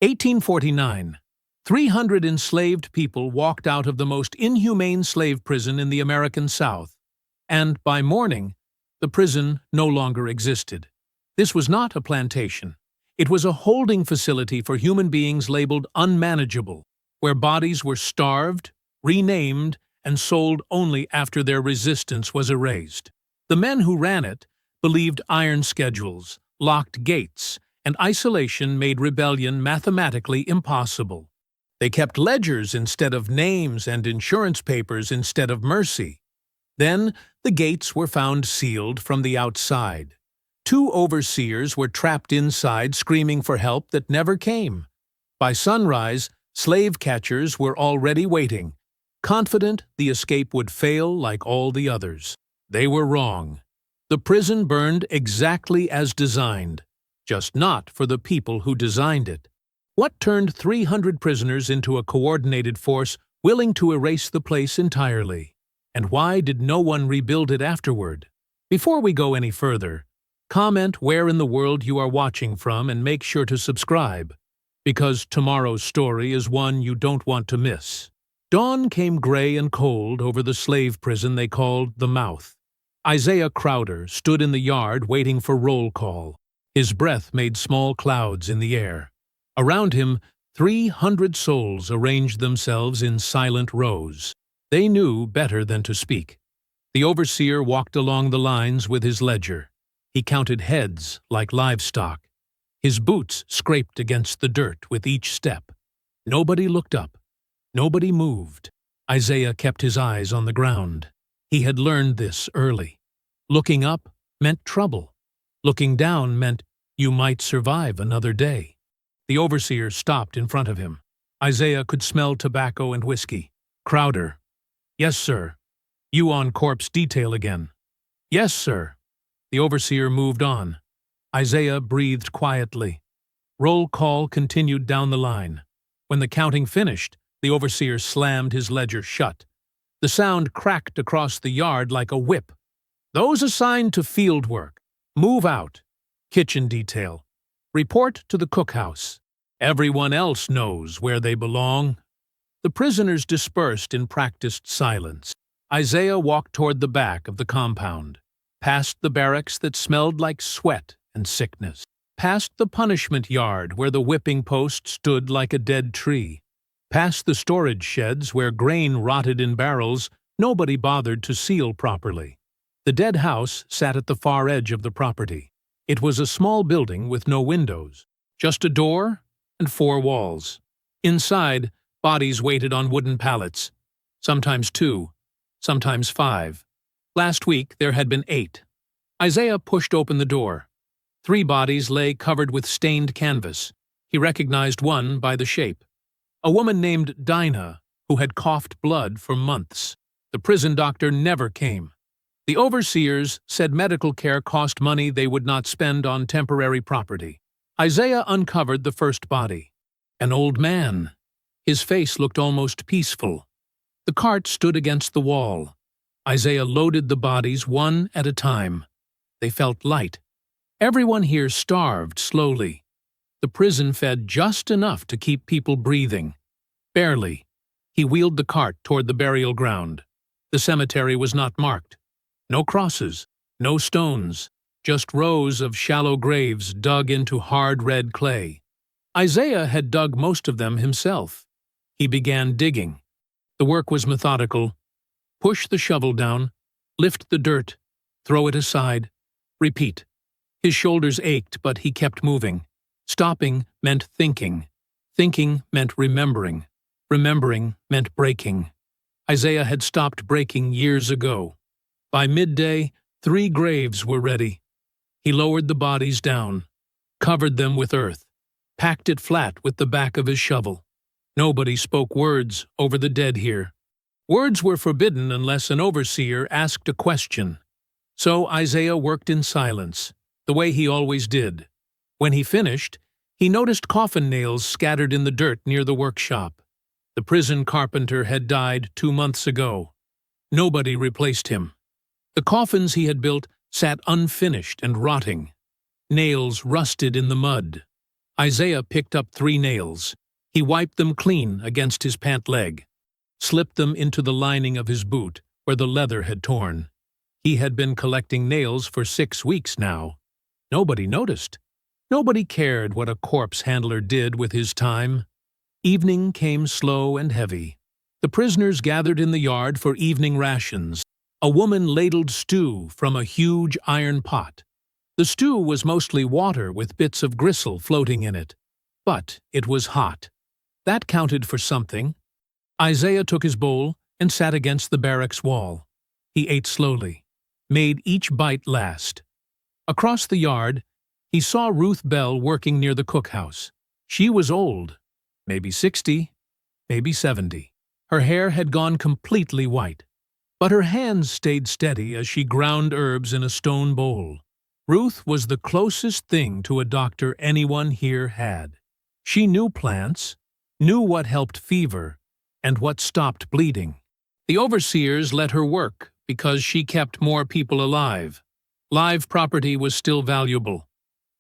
1849. 300 enslaved people walked out of the most inhumane slave prison in the American South, and by morning, the prison no longer existed. This was not a plantation. It was a holding facility for human beings labeled unmanageable, where bodies were starved, renamed, and sold only after their resistance was erased. The men who ran it believed iron schedules, locked gates, and isolation made rebellion mathematically impossible. They kept ledgers instead of names and insurance papers instead of mercy. Then the gates were found sealed from the outside. 2 overseers were trapped inside screaming for help that never came. By sunrise, slave catchers were already waiting, confident the escape would fail like all the others. They were wrong. The prison burned exactly as designed, just not for the people who designed it. What turned 300 prisoners into a coordinated force willing to erase the place entirely? And why did no one rebuild it afterward? Before we go any further, comment where in the world you are watching from and make sure to subscribe, because tomorrow's story is one you don't want to miss. Dawn came gray and cold over the slave prison they called the Mouth. Isaiah Crowder stood in the yard waiting for roll call. His breath made small clouds in the air. Around him, 300 souls arranged themselves in silent rows. They knew better than to speak. The overseer walked along the lines with his ledger. He counted heads like livestock. His boots scraped against the dirt with each step. Nobody looked up. Nobody moved. Isaiah kept his eyes on the ground. He had learned this early. Looking up meant trouble. Looking down meant you might survive another day. The overseer stopped in front of him. Isaiah could smell tobacco and whiskey. Crowder. Yes, sir. You on corpse detail again? Yes, sir. The overseer moved on. Isaiah breathed quietly. Roll call continued down the line. When the counting finished, the overseer slammed his ledger shut. The sound cracked across the yard like a whip. Those assigned to field work, move out. Kitchen detail. Report to the cookhouse. Everyone else knows where they belong. The prisoners dispersed in practiced silence. Isaiah walked toward the back of the compound, past the barracks that smelled like sweat and sickness, past the punishment yard where the whipping post stood like a dead tree, past the storage sheds where grain rotted in barrels nobody bothered to seal properly. The dead house sat at the far edge of the property. It was a small building with no windows, just a door and 4 walls. Inside, bodies waited on wooden pallets, sometimes 2, sometimes 5. Last week there had been 8. Isaiah pushed open the door. 3 bodies lay covered with stained canvas. He recognized one by the shape. A woman named Dinah, who had coughed blood for months. The prison doctor never came. The overseers said medical care cost money they would not spend on temporary property. Isaiah uncovered the first body. An old man. His face looked almost peaceful. The cart stood against the wall. Isaiah loaded the bodies one at a time. They felt light. Everyone here starved slowly. The prison fed just enough to keep people breathing. Barely. He wheeled the cart toward the burial ground. The cemetery was not marked. No crosses, no stones, just rows of shallow graves dug into hard red clay. Isaiah had dug most of them himself. He began digging. The work was methodical. Push the shovel down, lift the dirt, throw it aside, repeat. His shoulders ached, but he kept moving. Stopping meant thinking. Thinking meant remembering. Remembering meant breaking. Isaiah had stopped breaking years ago. By midday, 3 graves were ready. He lowered the bodies down, covered them with earth, packed it flat with the back of his shovel. Nobody spoke words over the dead here. Words were forbidden unless an overseer asked a question. So Isaiah worked in silence, the way he always did. When he finished, he noticed coffin nails scattered in the dirt near the workshop. The prison carpenter had died 2 months ago. Nobody replaced him. The coffins he had built sat unfinished and rotting. Nails rusted in the mud. Isaiah picked up 3 nails. He wiped them clean against his pant leg, slipped them into the lining of his boot, where the leather had torn. He had been collecting nails for 6 weeks now. Nobody noticed. Nobody cared what a corpse handler did with his time. Evening came slow and heavy. The prisoners gathered in the yard for evening rations. A woman ladled stew from a huge iron pot. The stew was mostly water with bits of gristle floating in it. But it was hot. That counted for something. Isaiah took his bowl and sat against the barracks wall. He ate slowly, made each bite last. Across the yard, he saw Ruth Bell working near the cookhouse. She was old, maybe 60, maybe 70. Her hair had gone completely white, but her hands stayed steady as she ground herbs in a stone bowl. Ruth was the closest thing to a doctor anyone here had. She knew plants, knew what helped fever, and what stopped bleeding. The overseers let her work because she kept more people alive. Live property was still valuable.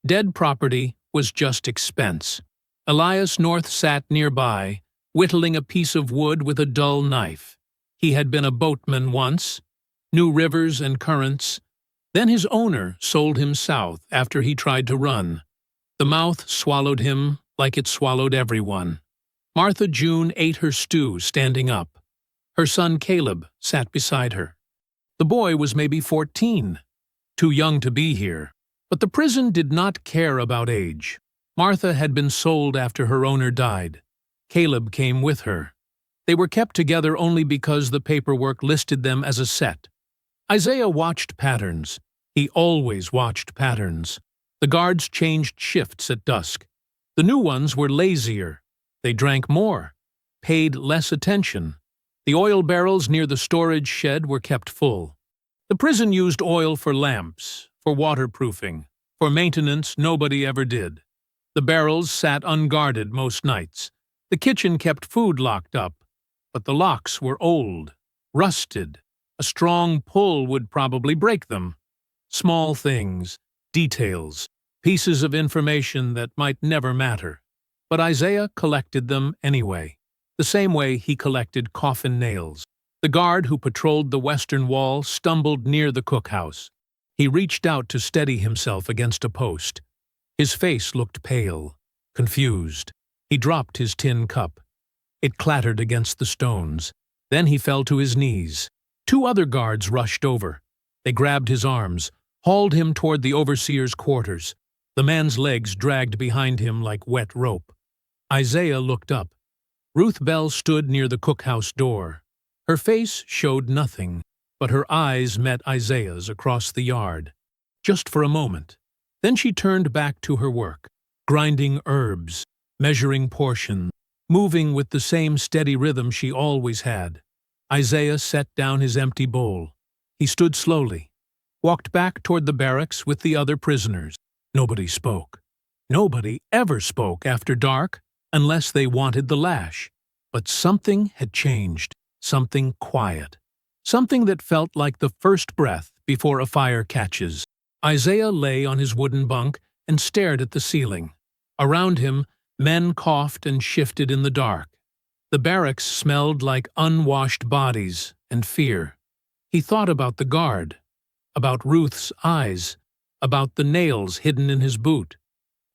Dead property was just expense. Elias North sat nearby, whittling a piece of wood with a dull knife. He had been a boatman once, knew rivers and currents. Then his owner sold him south after he tried to run. The mouth swallowed him like it swallowed everyone. Martha June ate her stew standing up. Her son Caleb sat beside her. The boy was maybe 14, too young to be here. But the prison did not care about age. Martha had been sold after her owner died. Caleb came with her. They were kept together only because the paperwork listed them as a set. Isaiah watched patterns. He always watched patterns. The guards changed shifts at dusk. The new ones were lazier. They drank more, paid less attention. The oil barrels near the storage shed were kept full. The prison used oil for lamps, for waterproofing, for maintenance nobody ever did. The barrels sat unguarded most nights. The kitchen kept food locked up, but the locks were old, rusted. A strong pull would probably break them. Small things, details, pieces of information that might never matter. But Isaiah collected them anyway, the same way he collected coffin nails. The guard who patrolled the western wall stumbled near the cookhouse. He reached out to steady himself against a post. His face looked pale, confused. He dropped his tin cup. It clattered against the stones. Then he fell to his knees. 2 other guards rushed over. They grabbed his arms, hauled him toward the overseer's quarters. The man's legs dragged behind him like wet rope. Isaiah looked up. Ruth Bell stood near the cookhouse door. Her face showed nothing, but her eyes met Isaiah's across the yard. Just for a moment. Then she turned back to her work, grinding herbs, measuring portions, moving with the same steady rhythm she always had. Isaiah set down his empty bowl. He stood slowly, walked back toward the barracks with the other prisoners. Nobody spoke. Nobody ever spoke after dark unless they wanted the lash. But something had changed, something quiet, something that felt like the first breath before a fire catches. Isaiah lay on his wooden bunk and stared at the ceiling. Around him, men coughed and shifted in the dark. The barracks smelled like unwashed bodies and fear. He thought about the guard, about Ruth's eyes, about the nails hidden in his boot.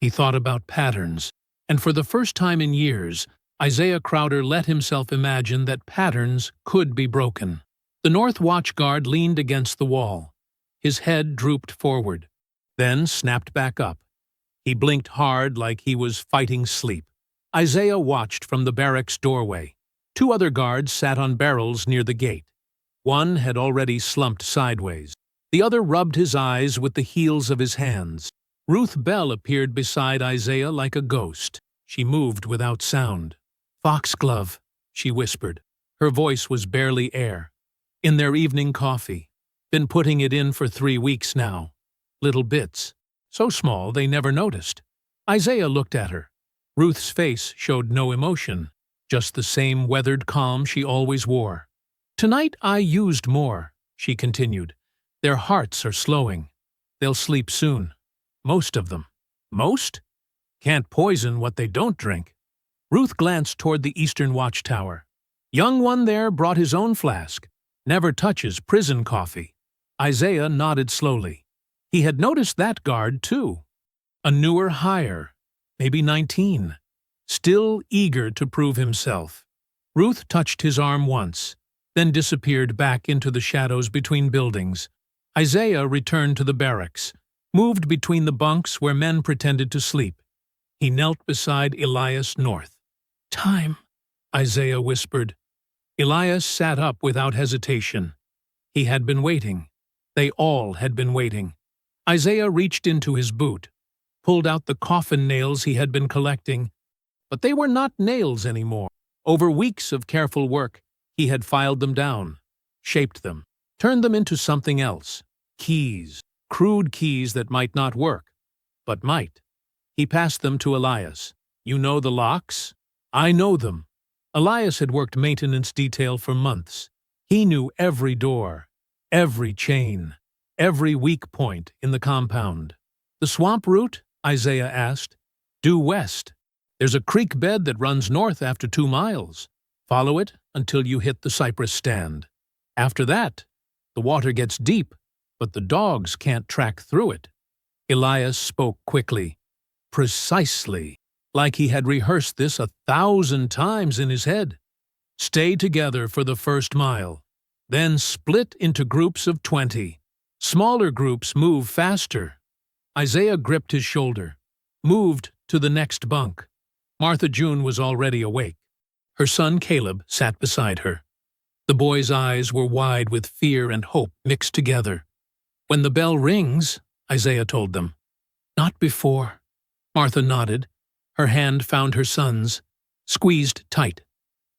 He thought about patterns, and for the first time in years, Isaiah Crowder let himself imagine that patterns could be broken. The North Watch guard leaned against the wall. His head drooped forward, then snapped back up. He blinked hard like he was fighting sleep. Isaiah watched from the barracks doorway. 2 other guards sat on barrels near the gate. One had already slumped sideways. The other rubbed his eyes with the heels of his hands. Ruth Bell appeared beside Isaiah like a ghost. She moved without sound. "Foxglove," she whispered. Her voice was barely air. "In their evening coffee. Been putting it in for 3 weeks now. Little bits. So small they never noticed." Isaiah looked at her. Ruth's face showed no emotion, just the same weathered calm she always wore. "Tonight I used more," she continued. "Their hearts are slowing. They'll sleep soon. Most of them." "Most?" Can't poison what they don't drink. Ruth glanced toward the eastern watchtower. Young one there brought his own flask. Never touches prison coffee. Isaiah nodded slowly. He had noticed that guard, too. A newer hire, maybe 19. Still eager to prove himself. Ruth touched his arm once, then disappeared back into the shadows between buildings. Isaiah returned to the barracks, moved between the bunks where men pretended to sleep. He knelt beside Elias North. "Time," Isaiah whispered. Elias sat up without hesitation. He had been waiting. They all had been waiting. Isaiah reached into his boot, pulled out the coffin nails he had been collecting. But they were not nails anymore. Over weeks of careful work, he had filed them down, shaped them, turned them into something else. Keys, crude keys that might not work, but might. He passed them to Elias. "You know the locks?" "I know them." Elias had worked maintenance detail for months. He knew every door, every chain, every weak point in the compound. "The swamp route?" Isaiah asked. "Due west. There's a creek bed that runs north after 2 miles. Follow it until you hit the cypress stand. After that, the water gets deep, but the dogs can't track through it." Elias spoke quickly, precisely, like he had rehearsed this 1,000 times in his head. "Stay together for the first mile. Then split into groups of 20. Smaller groups move faster." Isaiah gripped his shoulder, moved to the next bunk. Martha June was already awake. Her son Caleb sat beside her. The boy's eyes were wide with fear and hope mixed together. "When the bell rings," Isaiah told them. "Not before." Martha nodded. Her hand found her son's, squeezed tight.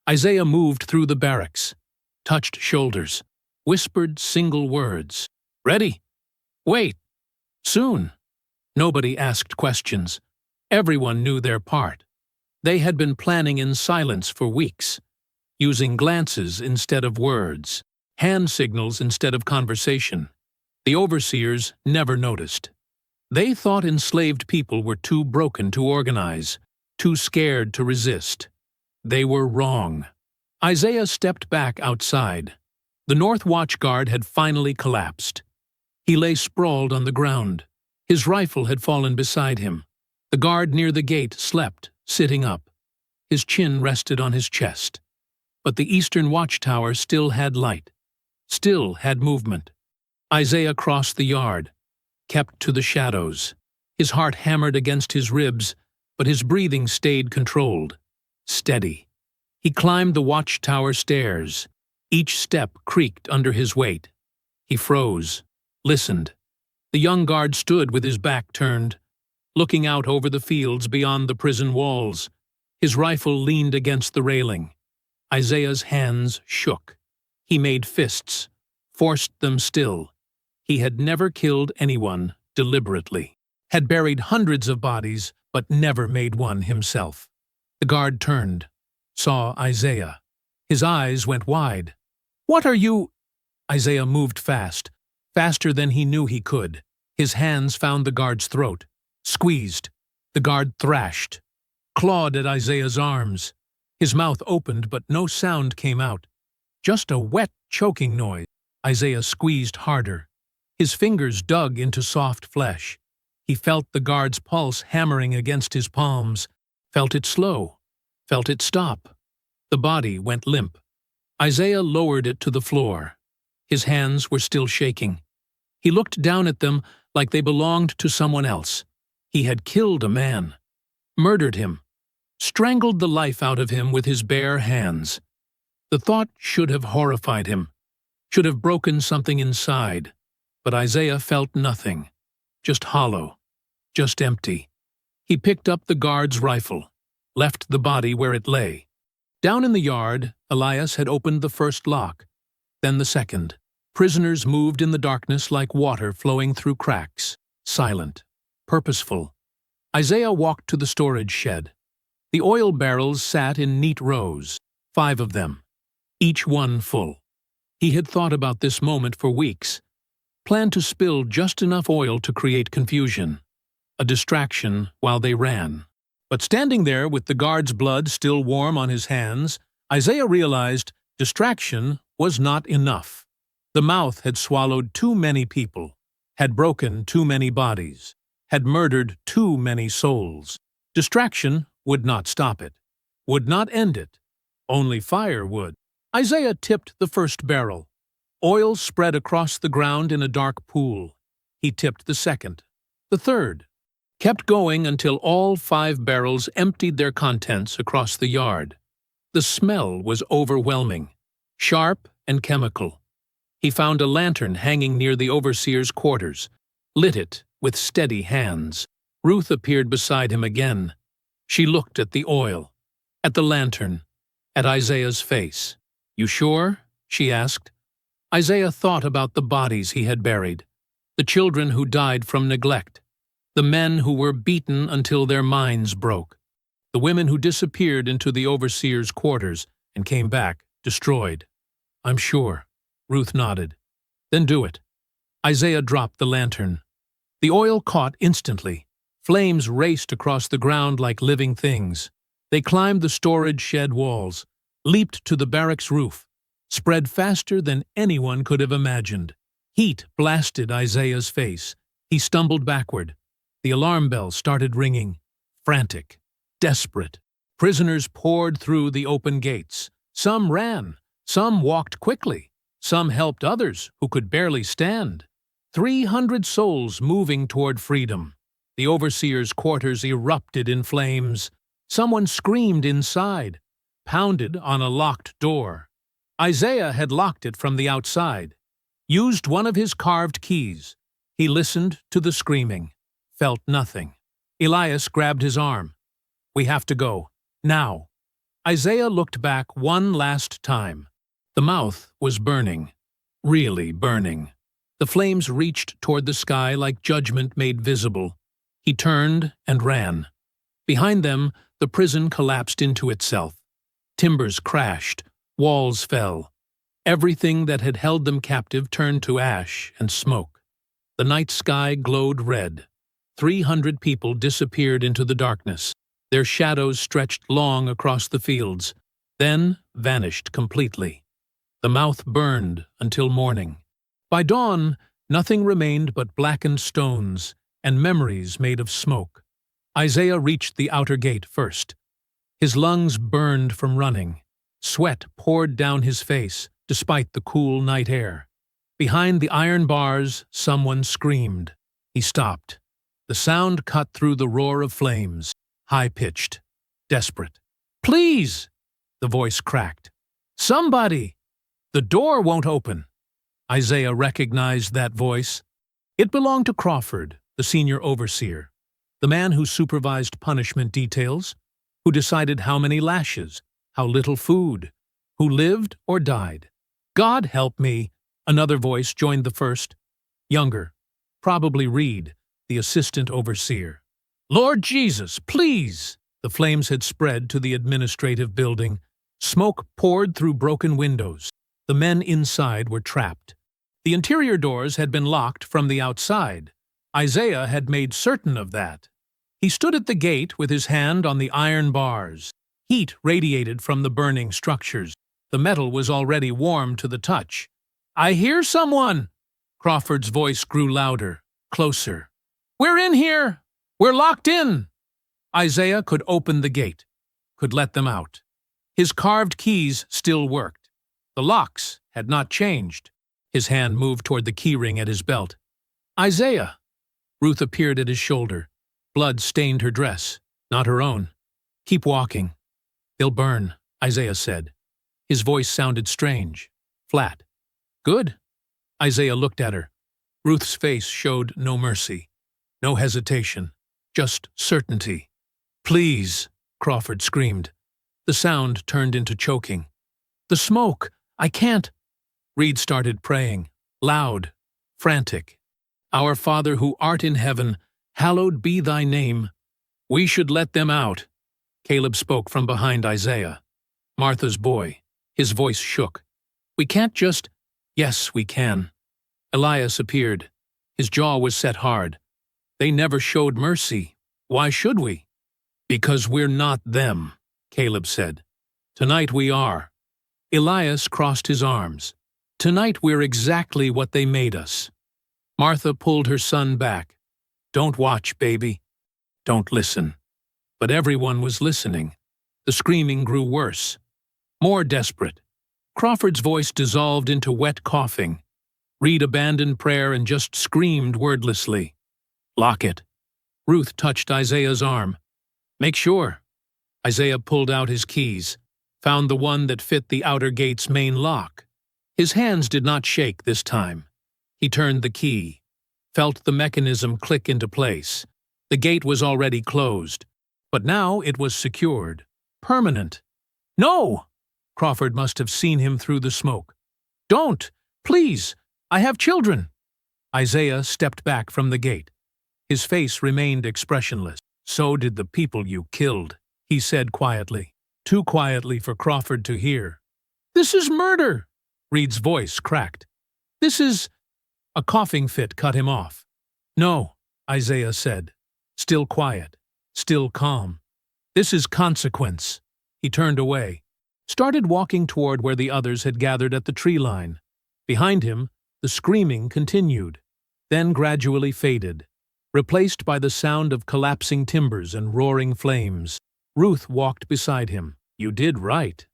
Isaiah moved through the barracks, touched shoulders, whispered single words. "Ready? Wait. Soon." Nobody asked questions. Everyone knew their part. They had been planning in silence for weeks, using glances instead of words, hand signals instead of conversation. The overseers never noticed. They thought enslaved people were too broken to organize, too scared to resist. They were wrong. Isaiah stepped back outside. The North Watch guard had finally collapsed. He lay sprawled on the ground. His rifle had fallen beside him. The guard near the gate slept, sitting up. His chin rested on his chest. But the eastern watchtower still had light, still had movement. Isaiah crossed the yard, kept to the shadows. His heart hammered against his ribs, but his breathing stayed controlled, steady. He climbed the watchtower stairs. Each step creaked under his weight. He froze, listened. The young guard stood with his back turned, looking out over the fields beyond the prison walls. His rifle leaned against the railing. Isaiah's hands shook. He made fists, forced them still. He had never killed anyone deliberately, had buried hundreds of bodies, but never made one himself. The guard turned, saw Isaiah. His eyes went wide. "What are you—" Isaiah moved fast, faster than he knew he could. His hands found the guard's throat, squeezed. The guard thrashed, clawed at Isaiah's arms. His mouth opened, but no sound came out. Just a wet, choking noise. Isaiah squeezed harder. His fingers dug into soft flesh. He felt the guard's pulse hammering against his palms, felt it slow, felt it stop. The body went limp. Isaiah lowered it to the floor. His hands were still shaking. He looked down at them like they belonged to someone else. He had killed a man, murdered him, strangled the life out of him with his bare hands. The thought should have horrified him, should have broken something inside, but Isaiah felt nothing, just hollow, just empty. He picked up the guard's rifle, left the body where it lay. Down in the yard, Elias had opened the first lock, then the second. Prisoners moved in the darkness like water flowing through cracks, silent, purposeful. Isaiah walked to the storage shed. The oil barrels sat in neat rows, 5 of them, each one full. He had thought about this moment for weeks, planned to spill just enough oil to create confusion, a distraction while they ran. But standing there with the guard's blood still warm on his hands, Isaiah realized distraction was not enough. The mouth had swallowed too many people, had broken too many bodies, had murdered too many souls. Distraction would not stop it, would not end it. Only fire would. Isaiah tipped the first barrel. Oil spread across the ground in a dark pool. He tipped the second, the third, kept going until all 5 barrels emptied their contents across the yard. The smell was overwhelming, sharp and chemical. He found a lantern hanging near the overseer's quarters, lit it with steady hands. Ruth appeared beside him again. She looked at the oil, at the lantern, at Isaiah's face. "You sure?" she asked. Isaiah thought about the bodies he had buried, the children who died from neglect, the men who were beaten until their minds broke, the women who disappeared into the overseer's quarters and came back destroyed. "I'm sure," Ruth nodded. "Then do it." Isaiah dropped the lantern. The oil caught instantly. Flames raced across the ground like living things. They climbed the storage shed walls, leaped to the barracks roof, spread faster than anyone could have imagined. Heat blasted Isaiah's face. He stumbled backward. The alarm bell started ringing. Frantic, desperate. Prisoners poured through the open gates. Some ran. Some walked quickly. Some helped others who could barely stand. 300 souls moving toward freedom. The overseer's quarters erupted in flames. Someone screamed inside, pounded on a locked door. Isaiah had locked it from the outside, used one of his carved keys. He listened to the screaming, felt nothing. Elias grabbed his arm. "We have to go. Now." Isaiah looked back one last time. The mouth was burning, really burning. The flames reached toward the sky like judgment made visible. He turned and ran. Behind them, the prison collapsed into itself. Timbers crashed, walls fell. Everything that had held them captive turned to ash and smoke. The night sky glowed red. 300 people disappeared into the darkness. Their shadows stretched long across the fields, then vanished completely. The mouth burned until morning. By dawn, nothing remained but blackened stones and memories made of smoke. Isaiah reached the outer gate first. His lungs burned from running. Sweat poured down his face, despite the cool night air. Behind the iron bars, someone screamed. He stopped. The sound cut through the roar of flames, high-pitched, desperate. "Please!" the voice cracked. "Somebody! The door won't open." Isaiah recognized that voice. It belonged to Crawford, the senior overseer, the man who supervised punishment details, who decided how many lashes, how little food, who lived or died. "God help me," another voice joined the first. Younger, probably Reed, the assistant overseer. "Lord Jesus, please!" The flames had spread to the administrative building. Smoke poured through broken windows. The men inside were trapped. The interior doors had been locked from the outside. Isaiah had made certain of that. He stood at the gate with his hand on the iron bars. Heat radiated from the burning structures. The metal was already warm to the touch. "I hear someone!" Crawford's voice grew louder, closer. "We're in here! We're locked in!" Isaiah could open the gate, could let them out. His carved keys still worked. The locks had not changed. His hand moved toward the keyring at his belt. "Isaiah!" Ruth appeared at his shoulder. Blood stained her dress, not her own. "Keep walking. They'll burn," Isaiah said. His voice sounded strange, flat. "Good." Isaiah looked at her. Ruth's face showed no mercy, no hesitation, just certainty. "Please," Crawford screamed. The sound turned into choking. "The smoke! I can't!" Reed started praying, loud, frantic. "Our Father who art in heaven, hallowed be thy name." "We should let them out," Caleb spoke from behind Isaiah. Martha's boy. His voice shook. "We can't just—" "Yes, we can." Elias appeared. His jaw was set hard. "They never showed mercy. Why should we?" Because we're not them, Caleb said. Tonight we are. Elias crossed his arms. Tonight we're exactly what they made us. Martha pulled her son back. Don't watch, baby. Don't listen. But everyone was listening. The screaming grew worse, more desperate. Crawford's voice dissolved into wet coughing. Reed abandoned prayer and just screamed wordlessly. Lock it. Ruth touched Isaiah's arm. Make sure. Isaiah pulled out his keys, found the one that fit the outer gate's main lock. His hands did not shake this time. He turned the key, felt the mechanism click into place. The gate was already closed, but now it was secured. Permanent. No! Crawford must have seen him through the smoke. Don't! Please! I have children! Isaiah stepped back from the gate. His face remained expressionless. So did the people you killed, he said quietly, too quietly for Crawford to hear. This is murder! Reed's voice cracked. This is... A coughing fit cut him off. No, Isaiah said, still quiet, still calm. This is consequence. He turned away, started walking toward where the others had gathered at the tree line. Behind him, the screaming continued, then gradually faded, replaced by the sound of collapsing timbers and roaring flames. Ruth walked beside him. You did right.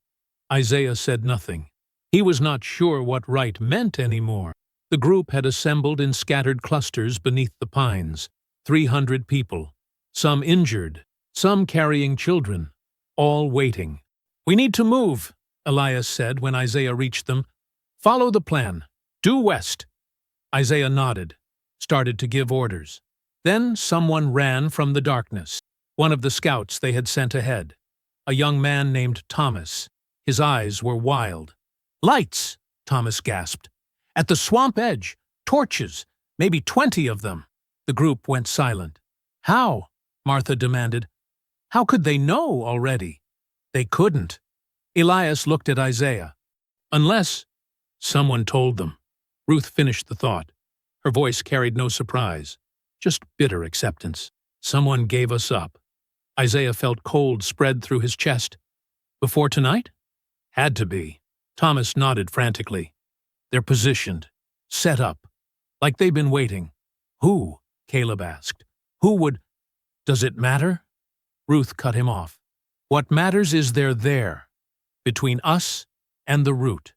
Isaiah said nothing. He was not sure what right meant anymore. The group had assembled in scattered clusters beneath the pines. 300 people, some injured, some carrying children, all waiting. We need to move, Elias said when Isaiah reached them. Follow the plan. Due west. Isaiah nodded, started to give orders. Then someone ran from the darkness, one of the scouts they had sent ahead, a young man named Thomas. His eyes were wild. Lights, Thomas gasped. At the swamp edge, torches, maybe 20 of them. The group went silent. How? Martha demanded. How could they know already? They couldn't. Elias looked at Isaiah. Unless someone told them. Ruth finished the thought. Her voice carried no surprise, just bitter acceptance. Someone gave us up. Isaiah felt cold spread through his chest. Before tonight? Had to be. Thomas nodded frantically. They're positioned, set up, like they've been waiting. Who? Caleb asked. Who would? Does it matter? Ruth cut him off. What matters is they're there, between us and the route.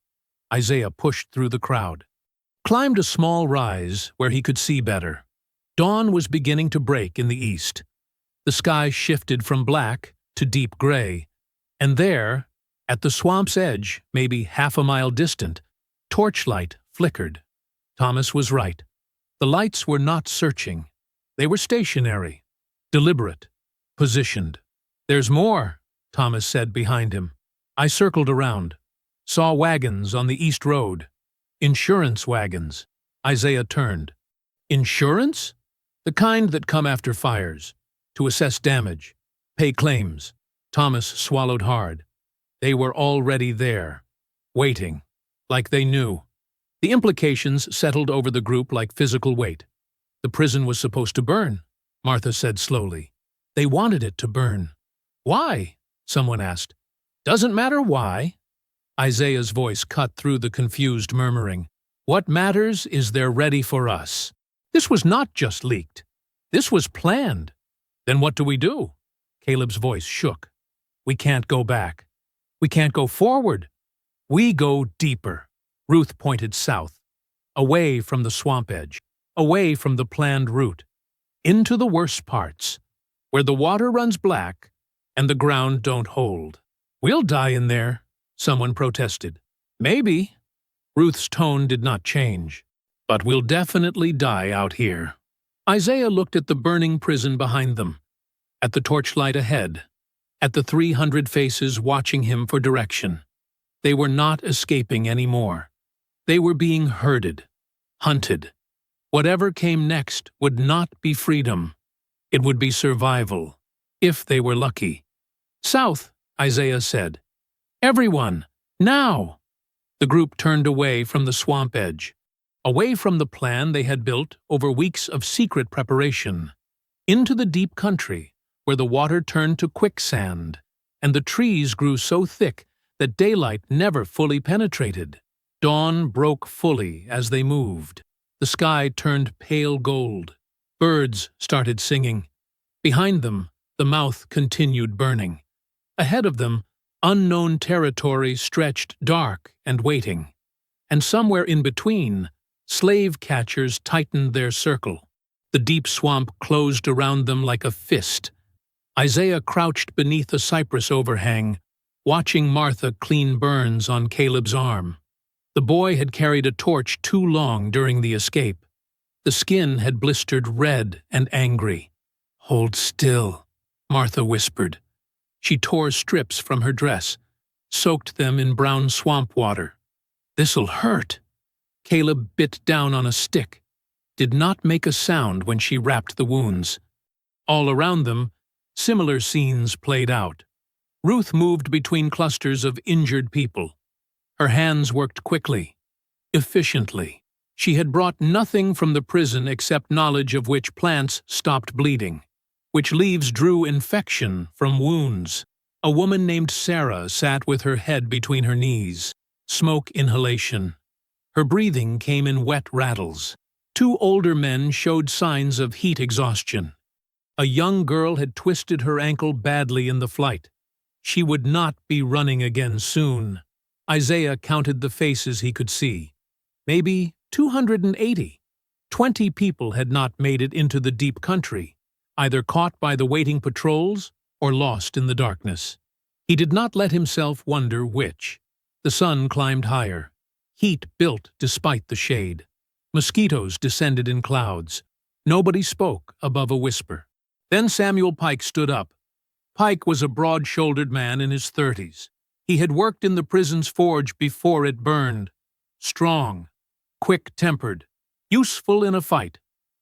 Isaiah pushed through the crowd, climbed a small rise where he could see better. Dawn was beginning to break in the east. The sky shifted from black to deep gray, and there, at the swamp's edge, maybe half a mile distant, torchlight flickered. Thomas was right. The lights were not searching. They were stationary, deliberate, positioned. There's more, Thomas said behind him. I circled around, saw wagons on the east road. Insurance wagons. Isaiah turned. Insurance? The kind that come after fires, to assess damage, pay claims. Thomas swallowed hard. They were already there, waiting, like they knew. The implications settled over the group like physical weight. The prison was supposed to burn, Martha said slowly. They wanted it to burn. Why? Someone asked. Doesn't matter why. Isaiah's voice cut through the confused murmuring. What matters is they're ready for us. This was not just leaked. This was planned. Then what do we do? Caleb's voice shook. We can't go back. We can't go forward. We go deeper. Ruth pointed south, away from the swamp edge, away from the planned route, into the worst parts, where the water runs black and the ground don't hold. We'll die in there, someone protested. Maybe. Ruth's tone did not change. But we'll definitely die out here. Isaiah looked at the burning prison behind them, at the torchlight ahead, at the 300 faces watching him for direction. They were not escaping anymore. They were being herded, hunted. Whatever came next would not be freedom. It would be survival, if they were lucky. South, Isaiah said. Everyone, now! The group turned away from the swamp edge, away from the plan they had built over weeks of secret preparation, into the deep country, where the water turned to quicksand, and the trees grew so thick that daylight never fully penetrated. Dawn broke fully as they moved. The sky turned pale gold. Birds started singing. Behind them, the mouth continued burning. Ahead of them, unknown territory stretched dark and waiting. And somewhere in between, slave catchers tightened their circle. The deep swamp closed around them like a fist. Isaiah crouched beneath a cypress overhang, watching Martha clean burns on Caleb's arm. The boy had carried a torch too long during the escape. The skin had blistered red and angry. "Hold still," Martha whispered. She tore strips from her dress, soaked them in brown swamp water. "This'll hurt." Caleb bit down on a stick, did not make a sound when she wrapped the wounds. All around them, similar scenes played out. Ruth moved between clusters of injured people. Her hands worked quickly, efficiently. She had brought nothing from the prison except knowledge of which plants stopped bleeding, which leaves drew infection from wounds. A woman named Sarah sat with her head between her knees, smoke inhalation. Her breathing came in wet rattles. 2 older men showed signs of heat exhaustion. A young girl had twisted her ankle badly in the flight. She would not be running again soon. Isaiah counted the faces he could see. Maybe 280. 20 people had not made it into the deep country, either caught by the waiting patrols or lost in the darkness. He did not let himself wonder which. The sun climbed higher. Heat built despite the shade. Mosquitoes descended in clouds. Nobody spoke above a whisper. Then Samuel Pike stood up. Pike was a broad-shouldered man in his 30s. He had worked in the prison's forge before it burned. Strong, quick-tempered, useful in a fight,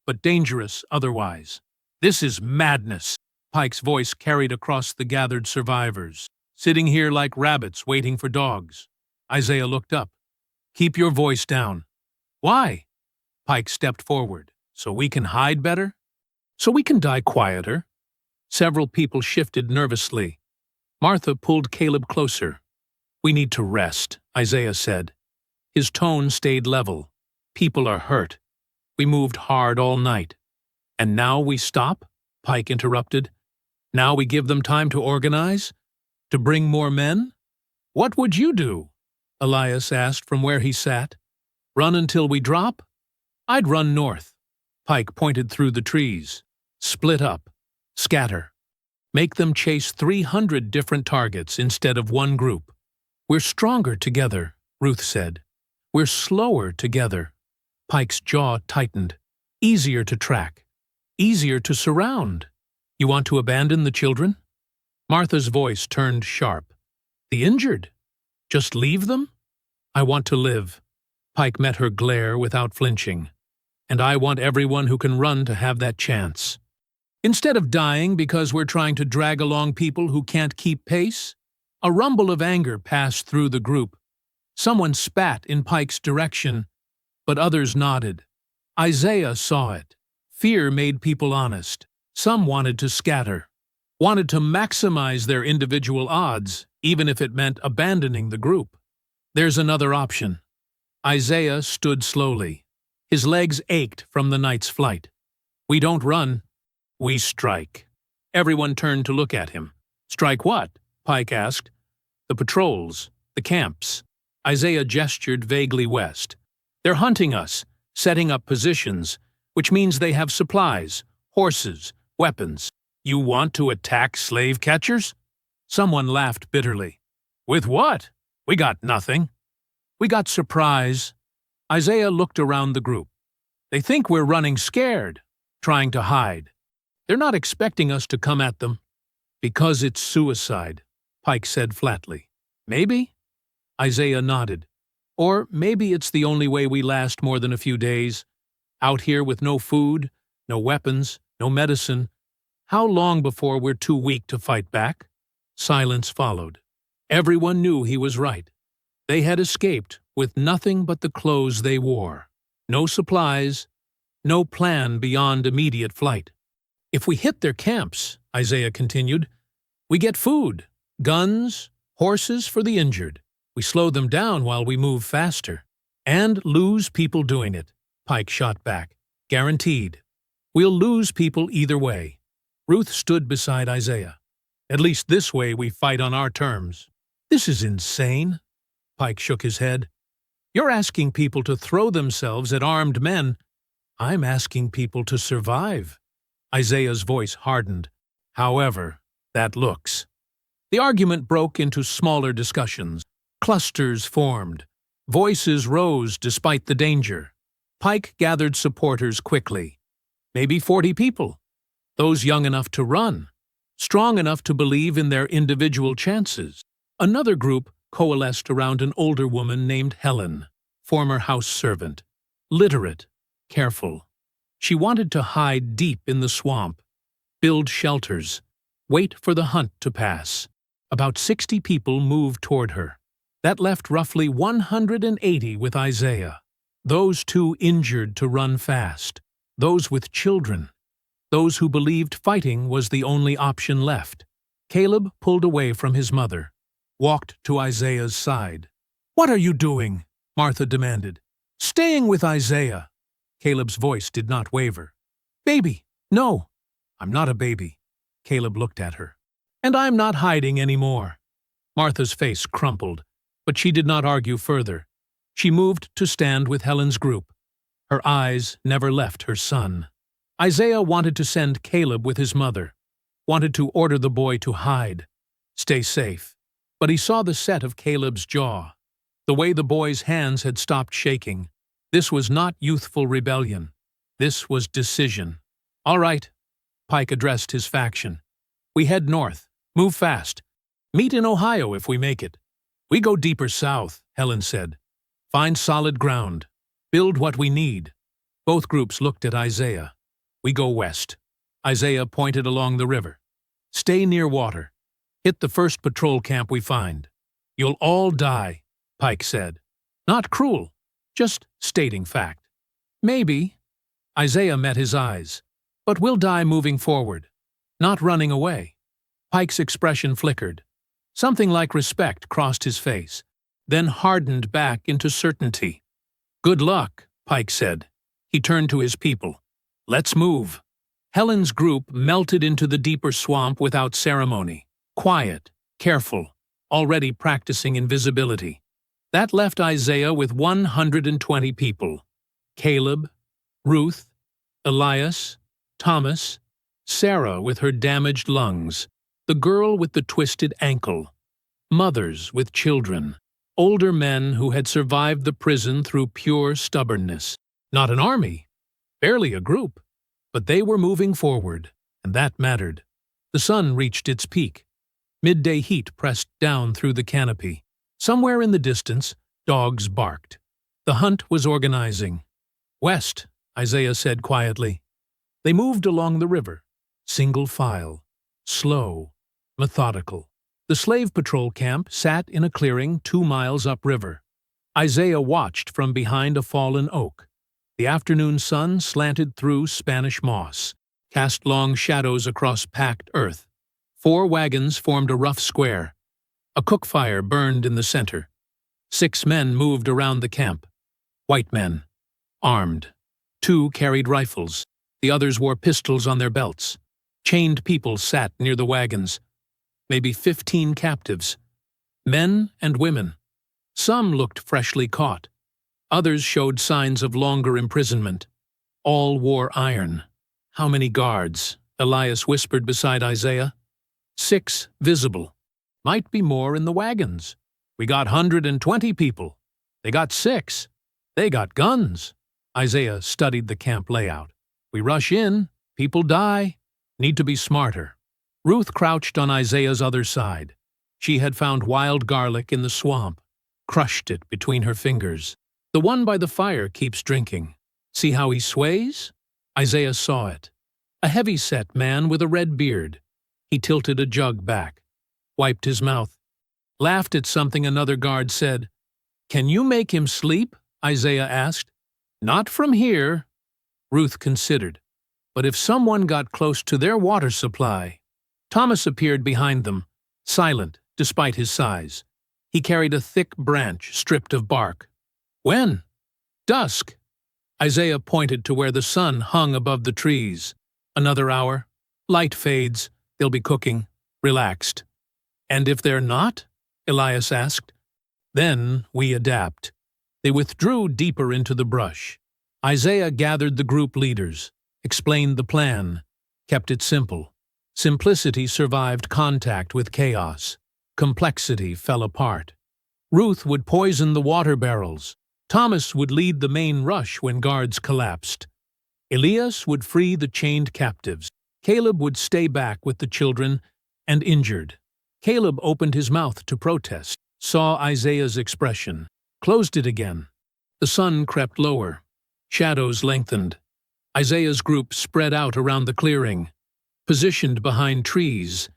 but dangerous otherwise. "This is madness," Pike's voice carried across the gathered survivors. "Sitting here like rabbits waiting for dogs." Isaiah looked up. "Keep your voice down." "Why?" Pike stepped forward. "So we can hide better? So we can die quieter?" Several people shifted nervously. Martha pulled Caleb closer. "We need to rest," Isaiah said. His tone stayed level. "People are hurt. We moved hard all night." "And now we stop?" Pike interrupted. "Now we give them time to organize? To bring more men?" "What would you do?" Elias asked from where he sat. "Run until we drop?" "I'd run north." Pike pointed through the trees. "Split up. Scatter. Make them chase 300 different targets instead of one group." "We're stronger together," Ruth said. "We're slower together." Pike's jaw tightened. "Easier to track. Easier to surround. You want to abandon the children?" Martha's voice turned sharp. "The injured? Just leave them?" "I want to live." Pike met her glare without flinching. "And I want everyone who can run to have that chance. Instead of dying because we're trying to drag along people who can't keep pace." A rumble of anger passed through the group. Someone spat in Pike's direction, but others nodded. Isaiah saw it. Fear made people honest. Some wanted to scatter, wanted to maximize their individual odds, even if it meant abandoning the group. "There's another option." Isaiah stood slowly. His legs ached from the night's flight. "We don't run. We strike." Everyone turned to look at him. "Strike what?" Pike asked. "The patrols, the camps." Isaiah gestured vaguely west. "They're hunting us, setting up positions, which means they have supplies, horses, weapons." "You want to attack slave catchers?" Someone laughed bitterly. "With what? We got nothing." "We got surprise." Isaiah looked around the group. "They think we're running scared, trying to hide. They're not expecting us to come at them." "Because it's suicide," Pike said flatly. "Maybe?" Isaiah nodded. "Or maybe it's the only way we last more than a few days. Out here with no food, no weapons, no medicine. How long before we're too weak to fight back?" Silence followed. Everyone knew he was right. They had escaped with nothing but the clothes they wore. No supplies, no plan beyond immediate flight. If we hit their camps, Isaiah continued, we get food, guns, horses for the injured. We slow them down while we move faster. And lose people doing it, Pike shot back. Guaranteed. We'll lose people either way. Ruth stood beside Isaiah. At least this way we fight on our terms. This is insane. Pike shook his head. You're asking people to throw themselves at armed men. I'm asking people to survive. Isaiah's voice hardened. However, that looks. The argument broke into smaller discussions. Clusters formed. Voices rose despite the danger. Pike gathered supporters quickly. Maybe 40 people. Those young enough to run. Strong enough to believe in their individual chances. Another group coalesced around an older woman named Helen, former house servant. Literate. Careful. She wanted to hide deep in the swamp. Build shelters. Wait for the hunt to pass. About 60 people moved toward her. That left roughly 180 with Isaiah. Those too injured to run fast. Those with children. Those who believed fighting was the only option left. Caleb pulled away from his mother, walked to Isaiah's side. "What are you doing?" Martha demanded. "Staying with Isaiah." Caleb's voice did not waver. "Baby, no." "I'm not a baby." Caleb looked at her. "And I'm not hiding anymore." Martha's face crumpled, but she did not argue further. She moved to stand with Helen's group. Her eyes never left her son. Isaiah wanted to send Caleb with his mother, wanted to order the boy to hide, stay safe. But he saw the set of Caleb's jaw, the way the boy's hands had stopped shaking. This was not youthful rebellion. This was decision. "All right," Pike addressed his faction. "We head north. Move fast. Meet in Ohio if we make it." "We go deeper south," Helen said. "Find solid ground. Build what we need." Both groups looked at Isaiah. "We go west." Isaiah pointed along the river. "Stay near water. Hit the first patrol camp we find." "You'll all die," Pike said. "Not cruel, just stating fact." "Maybe." Isaiah met his eyes. "But we'll die moving forward, not running away." Pike's expression flickered. Something like respect crossed his face, then hardened back into certainty. "Good luck," Pike said. He turned to his people. "Let's move." Helen's group melted into the deeper swamp without ceremony. Quiet, careful, already practicing invisibility. That left Isaiah with 120 people. Caleb, Ruth, Elias, Thomas, Sarah with her damaged lungs, the girl with the twisted ankle, mothers with children, older men who had survived the prison through pure stubbornness. Not an army, barely a group, but they were moving forward, and that mattered. The sun reached its peak. Midday heat pressed down through the canopy. Somewhere in the distance, dogs barked. The hunt was organizing. "West," Isaiah said quietly. They moved along the river, single file, slow, methodical. The slave patrol camp sat in a clearing 2 miles upriver. Isaiah watched from behind a fallen oak. The afternoon sun slanted through Spanish moss, cast long shadows across packed earth. 4 wagons formed a rough square. A cook fire burned in the center. 6 men moved around the camp. White men, armed. 2 carried rifles. The others wore pistols on their belts. Chained people sat near the wagons. Maybe 15 captives. Men and women. Some looked freshly caught. Others showed signs of longer imprisonment. All wore iron. "How many guards?" Elias whispered beside Isaiah. 6 visible. "Might be more in the wagons. We got 120 people. They got 6. They got guns." Isaiah studied the camp layout. "We rush in, people die. Need to be smarter." Ruth crouched on Isaiah's other side. She had found wild garlic in the swamp, crushed it between her fingers. "The one by the fire keeps drinking. See how he sways?" Isaiah saw it. A heavy-set man with a red beard. He tilted a jug back, wiped his mouth, laughed at something another guard said. "Can you make him sleep?" Isaiah asked. "Not from here." Ruth considered. But if someone got close to their water supply… Thomas appeared behind them, silent despite his size. He carried a thick branch stripped of bark. When? Dusk. Isaiah pointed to where the sun hung above the trees. Another hour. Light fades. They'll be cooking. Relaxed. And if they're not? Elias asked. Then we adapt. They withdrew deeper into the brush. Isaiah gathered the group leaders, explained the plan, kept it simple. Simplicity survived contact with chaos. Complexity fell apart. Ruth would poison the water barrels. Thomas would lead the main rush when guards collapsed. Elias would free the chained captives. Caleb would stay back with the children and injured. Caleb opened his mouth to protest, saw Isaiah's expression, closed it again. The sun crept lower. Shadows lengthened. Isaiah's group spread out around the clearing, positioned behind trees,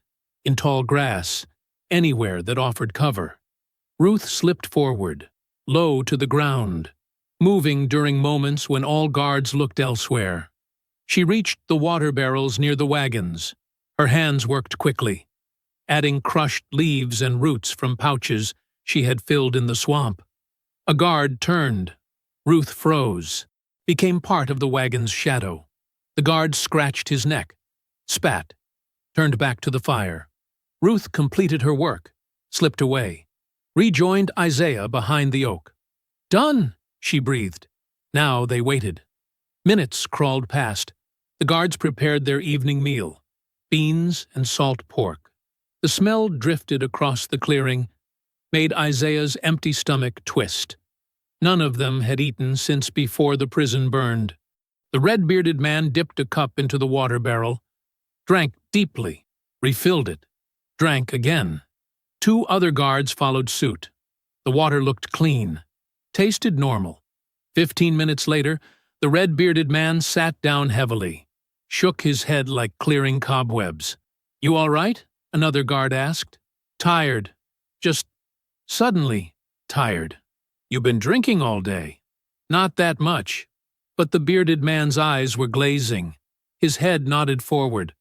in tall grass, anywhere that offered cover. Ruth slipped forward, low to the ground, moving during moments when all guards looked elsewhere. She reached the water barrels near the wagons. Her hands worked quickly, adding crushed leaves and roots from pouches she had filled in the swamp. A guard turned. Ruth froze, became part of the wagon's shadow. The guard scratched his neck, spat, turned back to the fire. Ruth completed her work, slipped away, rejoined Isaiah behind the oak. Done, she breathed. Now they waited. Minutes crawled past. The guards prepared their evening meal, beans and salt pork. The smell drifted across the clearing, made Isaiah's empty stomach twist. None of them had eaten since before the prison burned. The red-bearded man dipped a cup into the water barrel, drank deeply, refilled it, drank again. 2 other guards followed suit. The water looked clean, tasted normal. 15 minutes later, the red-bearded man sat down heavily, shook his head like clearing cobwebs. You all right? Another guard asked. Tired. Just suddenly tired. You've been drinking all day. Not that much. But the bearded man's eyes were glazing. His head nodded forward.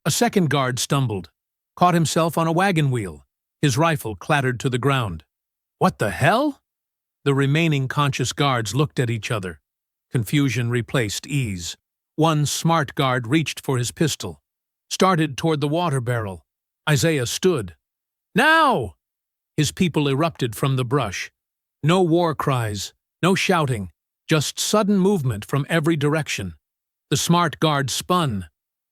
A second guard stumbled, caught himself on a wagon wheel. His rifle clattered to the ground. What the hell? The remaining conscious guards looked at each other. Confusion replaced ease. One smart guard reached for his pistol, started toward the water barrel. Isaiah stood. Now! His people erupted from the brush. No war cries, no shouting, just sudden movement from every direction. The smart guard spun,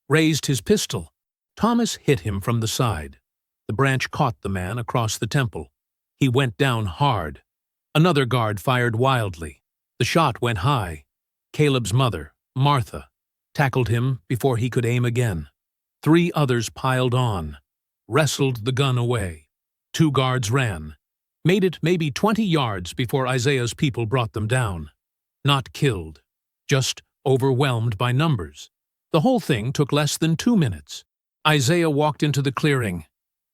raised his pistol. Thomas hit him from the side. The branch caught the man across the temple. He went down hard. Another guard fired wildly. The shot went high. Caleb's mother, Martha, tackled him before he could aim again. 3 others piled on, wrestled the gun away. 2 guards ran. Made it maybe 20 yards before Isaiah's people brought them down. Not killed, just overwhelmed by numbers. The whole thing took less than 2 minutes. Isaiah walked into the clearing,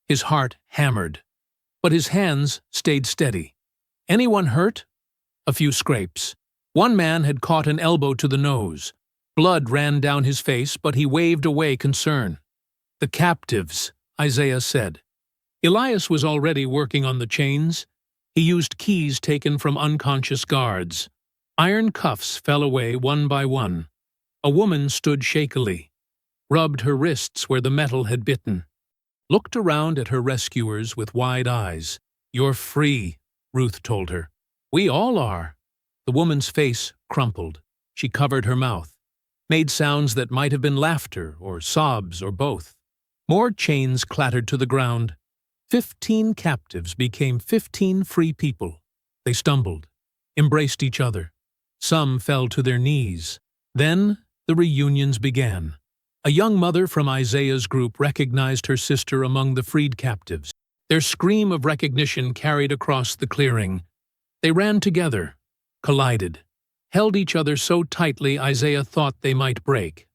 his heart hammered, but his hands stayed steady. Anyone hurt? A few scrapes. One man had caught an elbow to the nose. Blood ran down his face, but he waved away concern. The captives, Isaiah said. Elias was already working on the chains. He used keys taken from unconscious guards. Iron cuffs fell away one by one. A woman stood shakily, rubbed her wrists where the metal had bitten, looked around at her rescuers with wide eyes. You're free, Ruth told her. We all are. The woman's face crumpled. She covered her mouth, made sounds that might have been laughter or sobs or both. More chains clattered to the ground. 15 captives became 15 free people. They stumbled, embraced each other. Some fell to their knees. Then the reunions began. A young mother from Isaiah's group recognized her sister among the freed captives. Their scream of recognition carried across the clearing. They ran together, collided, held each other so tightly Isaiah thought they might break.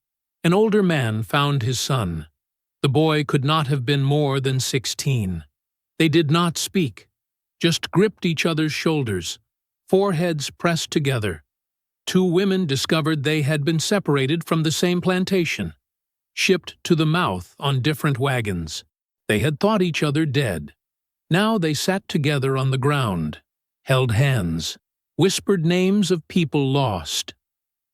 An older man found his son. The boy could not have been more than 16. They did not speak, just gripped each other's shoulders, foreheads pressed together. 2 women discovered they had been separated from the same plantation, shipped to the mouth on different wagons. They had thought each other dead. Now they sat together on the ground, held hands, whispered names of people lost.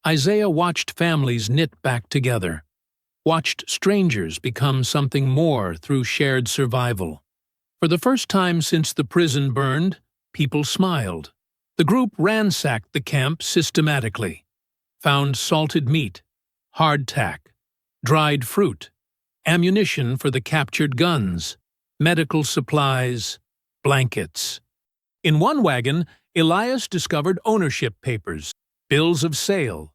Isaiah watched families knit back together, watched strangers become something more through shared survival. For the first time since the prison burned, people smiled. The group ransacked the camp systematically, found salted meat, hardtack, dried fruit, ammunition for the captured guns, medical supplies, blankets. In one wagon, Elias discovered ownership papers, bills of sale,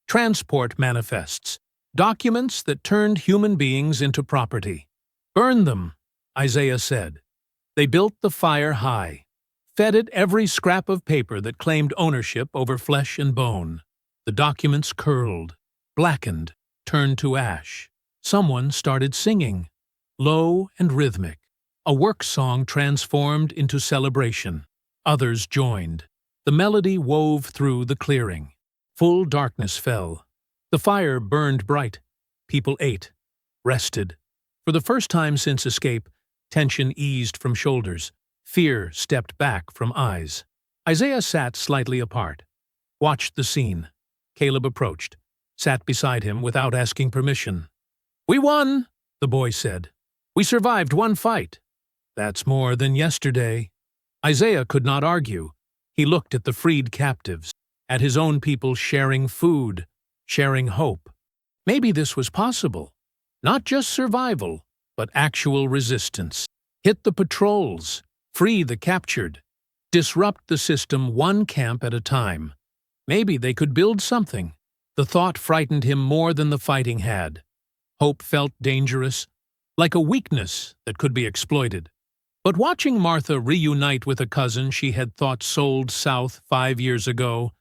transport manifests, documents that turned human beings into property. "Burn them," Isaiah said. They built the fire high, fed it every scrap of paper that claimed ownership over flesh and bone. The documents curled, blackened, turned to ash. Someone started singing, low and rhythmic. A work song transformed into celebration. Others joined. The melody wove through the clearing. Full darkness fell. The fire burned bright. People ate, rested. For the first time since escape, tension eased from shoulders. Fear stepped back from eyes. Isaiah sat slightly apart, watched the scene. Caleb approached, sat beside him without asking permission. "We won," the boy said. "We survived one fight." "That's more than yesterday." Isaiah could not argue. He looked at the freed captives, at his own people sharing food, sharing hope. Maybe this was possible. Not just survival, but actual resistance. Hit the patrols, free the captured, disrupt the system one camp at a time. Maybe they could build something. The thought frightened him more than the fighting had. Hope felt dangerous, like a weakness that could be exploited. But watching Martha reunite with a cousin she had thought sold south 5 years ago,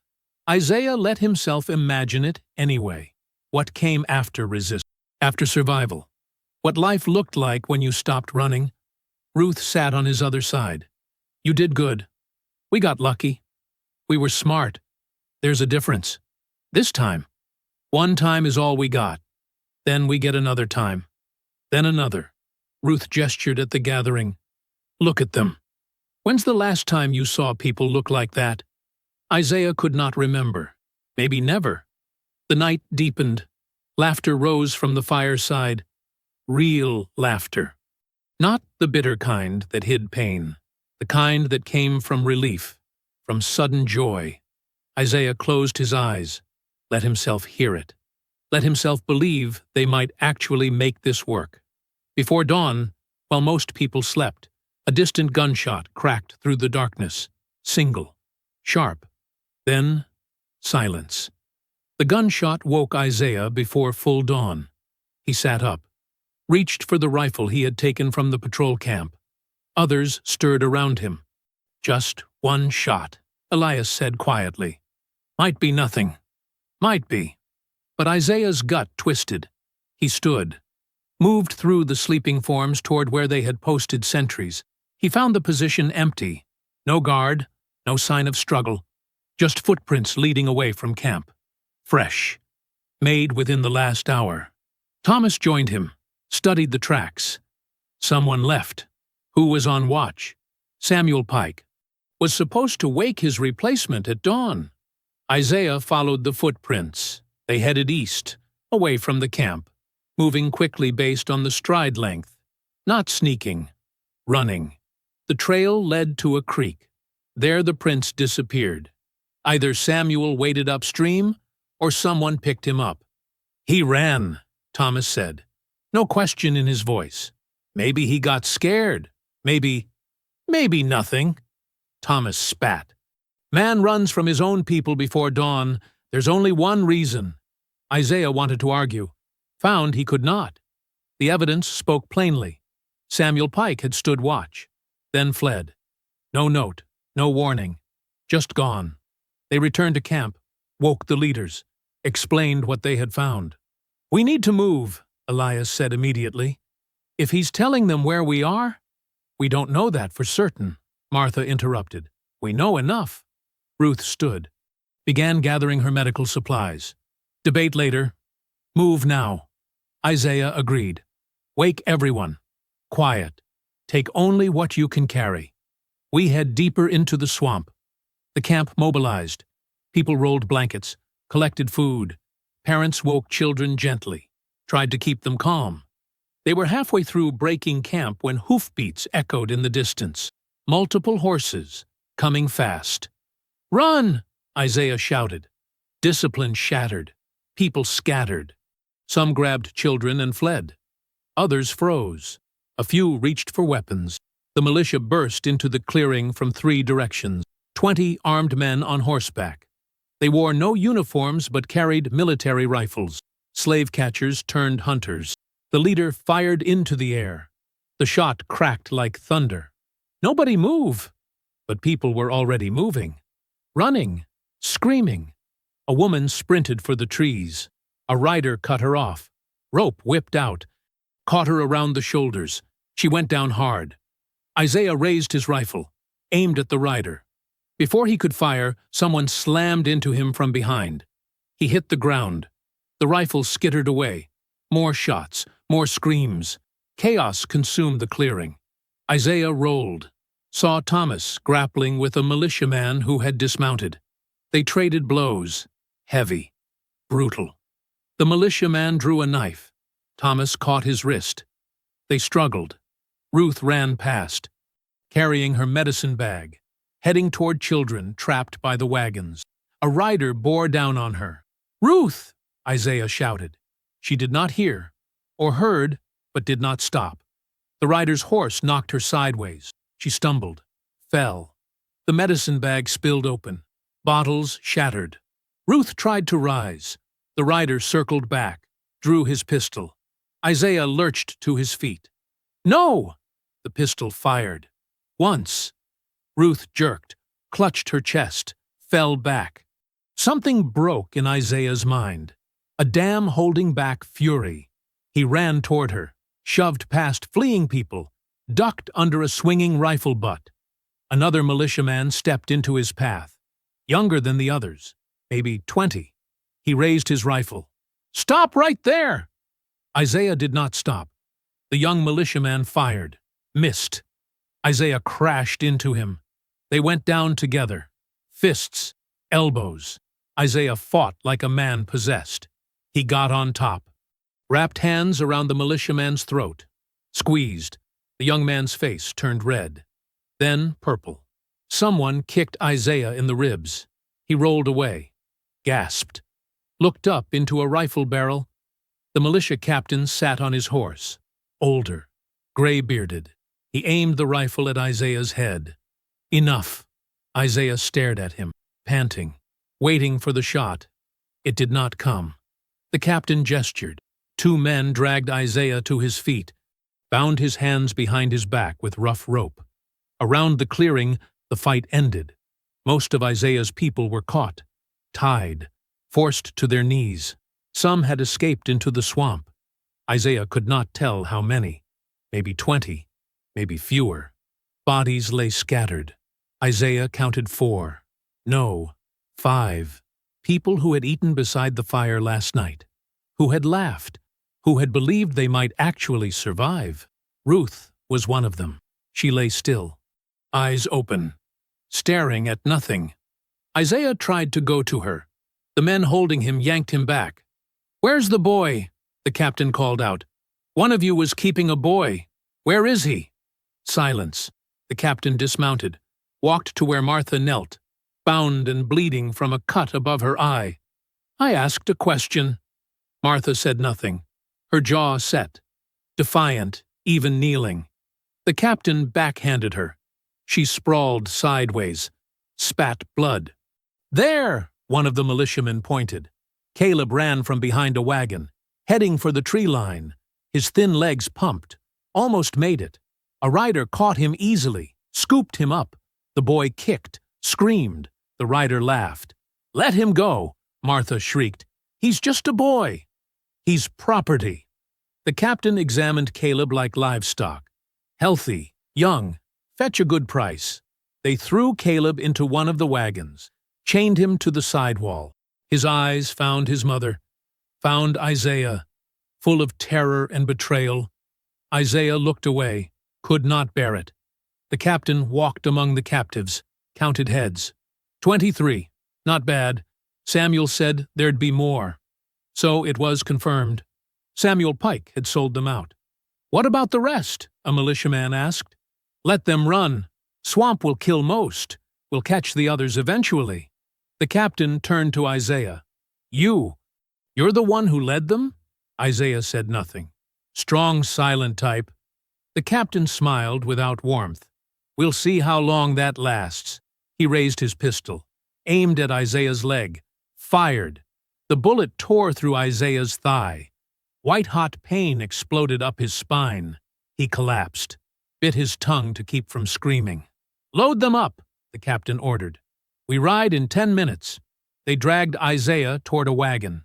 Isaiah let himself imagine it anyway. What came after resistance, after survival? What life looked like when you stopped running? Ruth sat on his other side. "You did good. We got lucky. We were smart. There's a difference. This time. One time is all we got. Then we get another time. Then another." Ruth gestured at the gathering. "Look at them. When's the last time you saw people look like that?" Isaiah could not remember. Maybe never. The night deepened. Laughter rose from the fireside. Real laughter. Not the bitter kind that hid pain. The kind that came from relief, from sudden joy. Isaiah closed his eyes, let himself hear it. Let himself believe they might actually make this work. Before dawn, while most people slept, a distant gunshot cracked through the darkness. Single. Sharp. Then, silence. The gunshot woke Isaiah before full dawn. He sat up, reached for the rifle he had taken from the patrol camp. Others stirred around him. "Just one shot," Elias said quietly. "Might be nothing. Might be." But Isaiah's gut twisted. He stood, moved through the sleeping forms toward where they had posted sentries. He found the position empty. No guard, no sign of struggle. Just footprints leading away from camp. Fresh. Made within the last hour. Thomas joined him, studied the tracks. Someone left. Who was on watch? Samuel Pike. Was supposed to wake his replacement at dawn. Isaiah followed the footprints. They headed east, away from the camp, moving quickly based on the stride length. Not sneaking. Running. The trail led to a creek. There the prints disappeared. Either Samuel waded upstream, or someone picked him up. "He ran," Thomas said. No question in his voice. "Maybe he got scared. Maybe nothing." Thomas spat. "Man runs from his own people before dawn. There's only one reason." Isaiah wanted to argue. Found he could not. The evidence spoke plainly. Samuel Pike had stood watch, then fled. No note, no warning. Just gone. They returned to camp, woke the leaders, explained what they had found. "We need to move," Elias said immediately. "If he's telling them where we are?" "We don't know that for certain," Martha interrupted. "We know enough." Ruth stood. began gathering her medical supplies. Debate later. Move now. Isaiah agreed. Wake everyone. Quiet. Take only what you can carry. We head deeper into the swamp. The camp mobilized. People rolled blankets, collected food. Parents woke children gently, tried to keep them calm. They were halfway through breaking camp when hoofbeats echoed in the distance. Multiple horses, coming fast. Run! Isaiah shouted. Discipline shattered. People scattered. Some grabbed children and fled. Others froze. A few reached for weapons. The militia burst into the clearing from 3 directions. 20 armed men on horseback. They wore no uniforms but carried military rifles. Slave catchers turned hunters. The leader fired into the air. The shot cracked like thunder. Nobody move! But people were already moving. Running. Screaming. A woman sprinted for the trees. A rider cut her off. Rope whipped out. Caught her around the shoulders. She went down hard. Isaiah raised his rifle. Aimed at the rider. Before he could fire, someone slammed into him from behind. He hit the ground. The rifle skittered away. More shots. More screams. Chaos consumed the clearing. Isaiah rolled. Saw Thomas grappling with a militiaman who had dismounted. They traded blows. Heavy. Brutal. The militiaman drew a knife. Thomas caught his wrist. They struggled. Ruth ran past, carrying her medicine bag, heading toward children trapped by the wagons. A rider bore down on her. "Ruth!" Isaiah shouted. She did not hear, or heard, but did not stop. The rider's horse knocked her sideways. She stumbled, fell. The medicine bag spilled open. Bottles shattered. Ruth tried to rise. The rider circled back, drew his pistol. Isaiah lurched to his feet. "No!" The pistol fired. Once. Ruth jerked, clutched her chest, fell back. Something broke in Isaiah's mind. A dam holding back fury. He ran toward her, shoved past fleeing people, ducked under a swinging rifle butt. Another militiaman stepped into his path. Younger than the others, maybe 20. He raised his rifle. "Stop right there!" Isaiah did not stop. The young militiaman fired, missed. Isaiah crashed into him. They went down together. Fists, elbows. Isaiah fought like a man possessed. He got on top. Wrapped hands around the militiaman's throat. Squeezed. The young man's face turned red. Then purple. Someone kicked Isaiah in the ribs. He rolled away. Gasped. Looked up into a rifle barrel. The militia captain sat on his horse. Older. Gray-bearded. He aimed the rifle at Isaiah's head. Enough. Isaiah stared at him, panting, waiting for the shot. It did not come. The captain gestured. 2 men dragged Isaiah to his feet, bound his hands behind his back with rough rope. Around the clearing, the fight ended. Most of Isaiah's people were caught, tied, forced to their knees. Some had escaped into the swamp. Isaiah could not tell how many. Maybe 20, maybe fewer. Bodies lay scattered. Isaiah counted 4. No, 5. People who had eaten beside the fire last night, who had laughed, who had believed they might actually survive. Ruth was one of them. She lay still, eyes open, staring at nothing. Isaiah tried to go to her. The men holding him yanked him back. "Where's the boy?" the captain called out. "One of you was keeping a boy. Where is he?" Silence. The captain dismounted, walked to where Martha knelt, bound and bleeding from a cut above her eye. "I asked a question." Martha said nothing, her jaw set, defiant, even kneeling. The captain backhanded her. She sprawled sideways, spat blood. "There!" one of the militiamen pointed. Caleb ran from behind a wagon, heading for the tree line. His thin legs pumped, almost made it. A rider caught him easily, scooped him up. The boy kicked, screamed. The rider laughed. "Let him go," Martha shrieked. "He's just a boy." "He's property." The captain examined Caleb like livestock. Healthy, young, fetch a good price. They threw Caleb into one of the wagons, chained him to the sidewall. His eyes found his mother, found Isaiah, full of terror and betrayal. Isaiah looked away, could not bear it. The captain walked among the captives, counted heads. 23. Not bad. Samuel said there'd be more. So it was confirmed. Samuel Pike had sold them out. What about the rest? A militiaman asked. Let them run. Swamp will kill most. We'll catch the others eventually. The captain turned to Isaiah. You're the one who led them? Isaiah said nothing. Strong, silent type. The captain smiled without warmth. We'll see how long that lasts. He raised his pistol, aimed at Isaiah's leg, fired. The bullet tore through Isaiah's thigh. White-hot pain exploded up his spine. He collapsed, bit his tongue to keep from screaming. Load them up, the captain ordered. We ride in 10 minutes. They dragged Isaiah toward a wagon.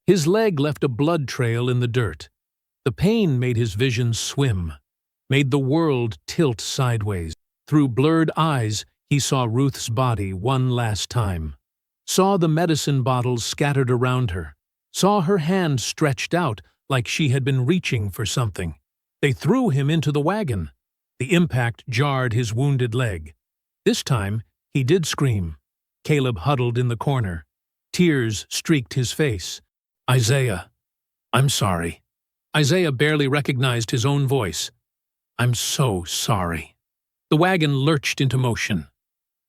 His leg left a blood trail in the dirt. The pain made his vision swim, made the world tilt sideways. Through blurred eyes, he saw Ruth's body one last time. Saw the medicine bottles scattered around her. Saw her hand stretched out like she had been reaching for something. They threw him into the wagon. The impact jarred his wounded leg. This time, he did scream. Caleb huddled in the corner. Tears streaked his face. Isaiah, I'm sorry. Isaiah barely recognized his own voice. I'm so sorry. The wagon lurched into motion.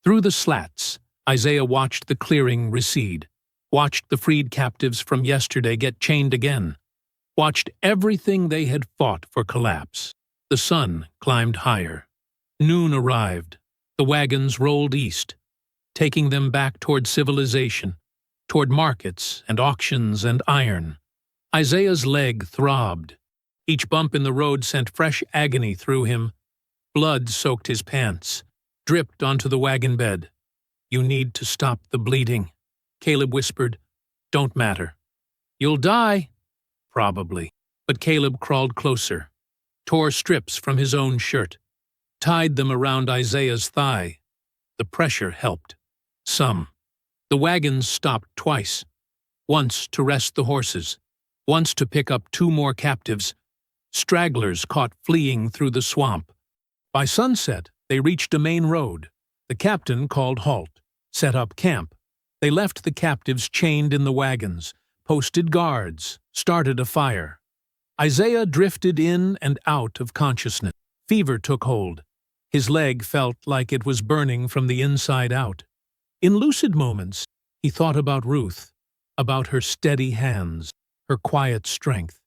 Through the slats, Isaiah watched the clearing recede, watched the freed captives from yesterday get chained again, watched everything they had fought for collapse. The sun climbed higher. Noon arrived. The wagons rolled east, taking them back toward civilization, toward markets and auctions and iron. Isaiah's leg throbbed. Each bump in the road sent fresh agony through him. Blood soaked his pants, dripped onto the wagon bed. You need to stop the bleeding, Caleb whispered. Don't matter. You'll die. Probably. But Caleb crawled closer, tore strips from his own shirt, tied them around Isaiah's thigh. The pressure helped. Some. The wagons stopped twice. Once to rest the horses, once to pick up 2 more captives. Stragglers caught fleeing through the swamp. By sunset, they reached a main road. The captain called halt, set up camp. They left the captives chained in the wagons, posted guards, started a fire. Isaiah drifted in and out of consciousness. Fever took hold. His leg felt like it was burning from the inside out. In lucid moments, he thought about Ruth, about her steady hands, her quiet strength,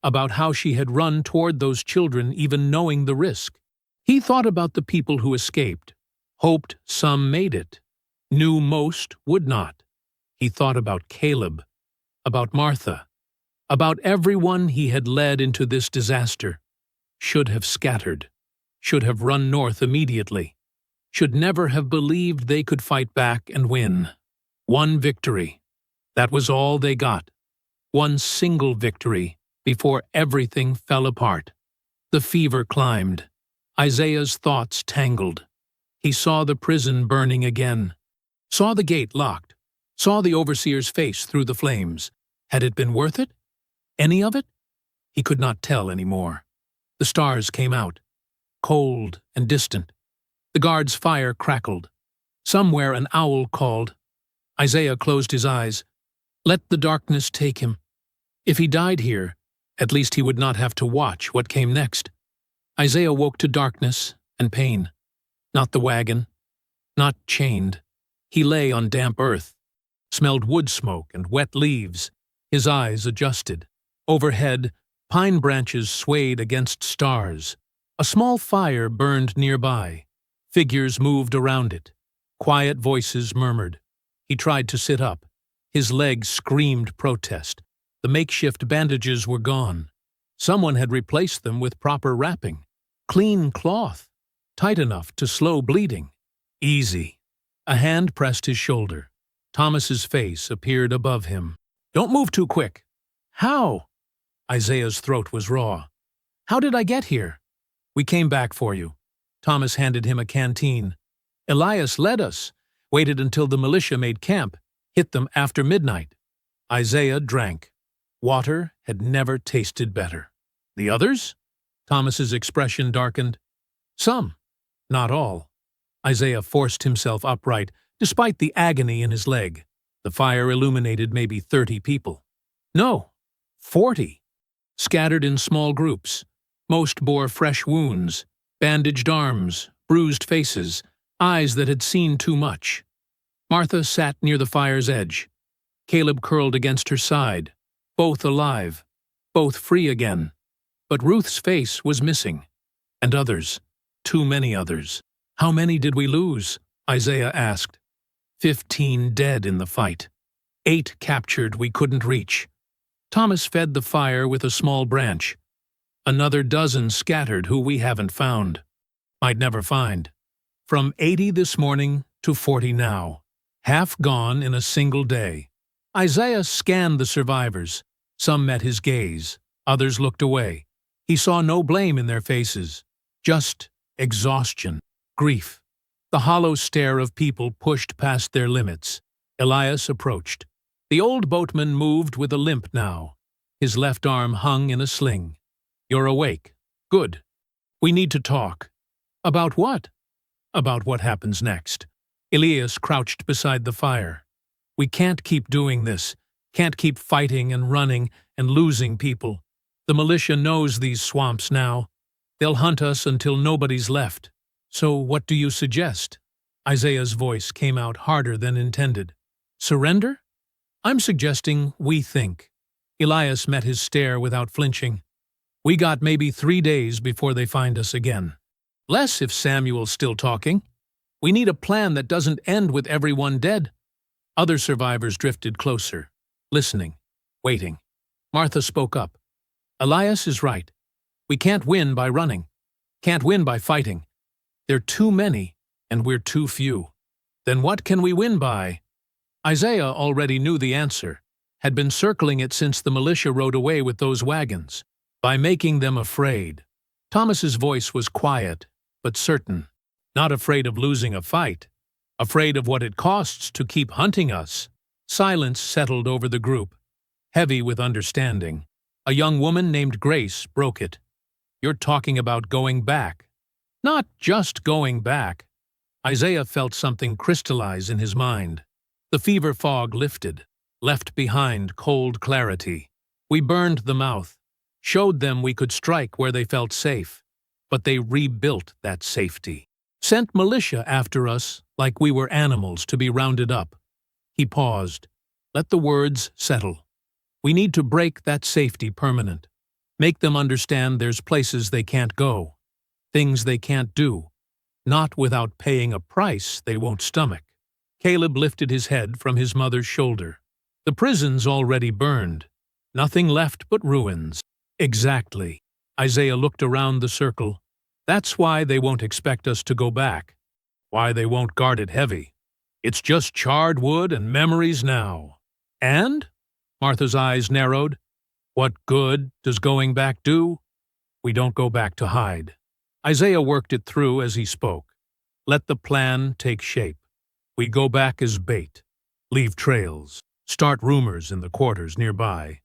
about how she had run toward those children even knowing the risk. He thought about the people who escaped, hoped some made it, knew most would not. He thought about Caleb, about Martha, about everyone he had led into this disaster. Should have scattered, should have run north immediately, should never have believed they could fight back and win. One victory. That was all they got. One single victory before everything fell apart. The fever climbed. Isaiah's thoughts tangled. He saw the prison burning again. Saw the gate locked. Saw the overseer's face through the flames. Had it been worth it? Any of it? He could not tell anymore. The stars came out, cold and distant. The guard's fire crackled. Somewhere an owl called. Isaiah closed his eyes. Let the darkness take him. If he died here, at least he would not have to watch what came next. Isaiah woke to darkness and pain. Not the wagon, not chained. He lay on damp earth, smelled wood smoke and wet leaves. His eyes adjusted. Overhead, pine branches swayed against stars. A small fire burned nearby. Figures moved around it. Quiet voices murmured. He tried to sit up. His legs screamed protest. The makeshift bandages were gone. Someone had replaced them with proper wrapping. Clean cloth, tight enough to slow bleeding. Easy. A hand pressed his shoulder. Thomas's face appeared above him. Don't move too quick. How? Isaiah's throat was raw. How did I get here? We came back for you. Thomas handed him a canteen. Elias led us. Waited until the militia made camp, hit them after midnight. Isaiah drank. Water had never tasted better. The others? Thomas's expression darkened. Some, not all. Isaiah forced himself upright, despite the agony in his leg. The fire illuminated maybe 30 people. No, 40. Scattered in small groups. Most bore fresh wounds, bandaged arms, bruised faces, eyes that had seen too much. Martha sat near the fire's edge. Caleb curled against her side, both alive, both free again. But Ruth's face was missing. And others, too many others. How many did we lose? Isaiah asked. 15 dead in the fight. 8 captured we couldn't reach. Thomas fed the fire with a small branch. Another dozen scattered who we haven't found. Might never find. From 80 this morning to 40 now. Half gone in a single day. Isaiah scanned the survivors. Some met his gaze. Others looked away. He saw no blame in their faces. Just exhaustion, grief. The hollow stare of people pushed past their limits. Elias approached. The old boatman moved with a limp now. His left arm hung in a sling. You're awake. Good. We need to talk. About what? About what happens next. Elias crouched beside the fire. We can't keep doing this. Can't keep fighting and running and losing people. The militia knows these swamps now. They'll hunt us until nobody's left. So what do you suggest? Isaiah's voice came out harder than intended. Surrender? I'm suggesting we think. Elias met his stare without flinching. We got maybe 3 days before they find us again. Less if Samuel's still talking. We need a plan that doesn't end with everyone dead. Other survivors drifted closer, listening, waiting. Martha spoke up. Elias is right. We can't win by running. Can't win by fighting. They're too many, and we're too few. Then what can we win by? Isaiah already knew the answer, had been circling it since the militia rode away with those wagons. By making them afraid. Thomas's voice was quiet, but certain. Not afraid of losing a fight. Afraid of what it costs to keep hunting us. Silence settled over the group, heavy with understanding. A young woman named Grace broke it. You're talking about going back. Not just going back. Isaiah felt something crystallize in his mind. The fever fog lifted, left behind cold clarity. We burned the mouth, showed them we could strike where they felt safe, but they rebuilt that safety. Sent militia after us like we were animals to be rounded up. He paused. Let the words settle. We need to break that safety permanent. Make them understand there's places they can't go, things they can't do, not without paying a price they won't stomach. Caleb lifted his head from his mother's shoulder. The prison's already burned. Nothing left but ruins. Exactly. Isaiah looked around the circle. That's why they won't expect us to go back. Why they won't guard it heavy. It's just charred wood and memories now. And? Martha's eyes narrowed. What good does going back do? We don't go back to hide. Isaiah worked it through as he spoke. Let the plan take shape. We go back as bait. Leave trails. Start rumors in the quarters nearby.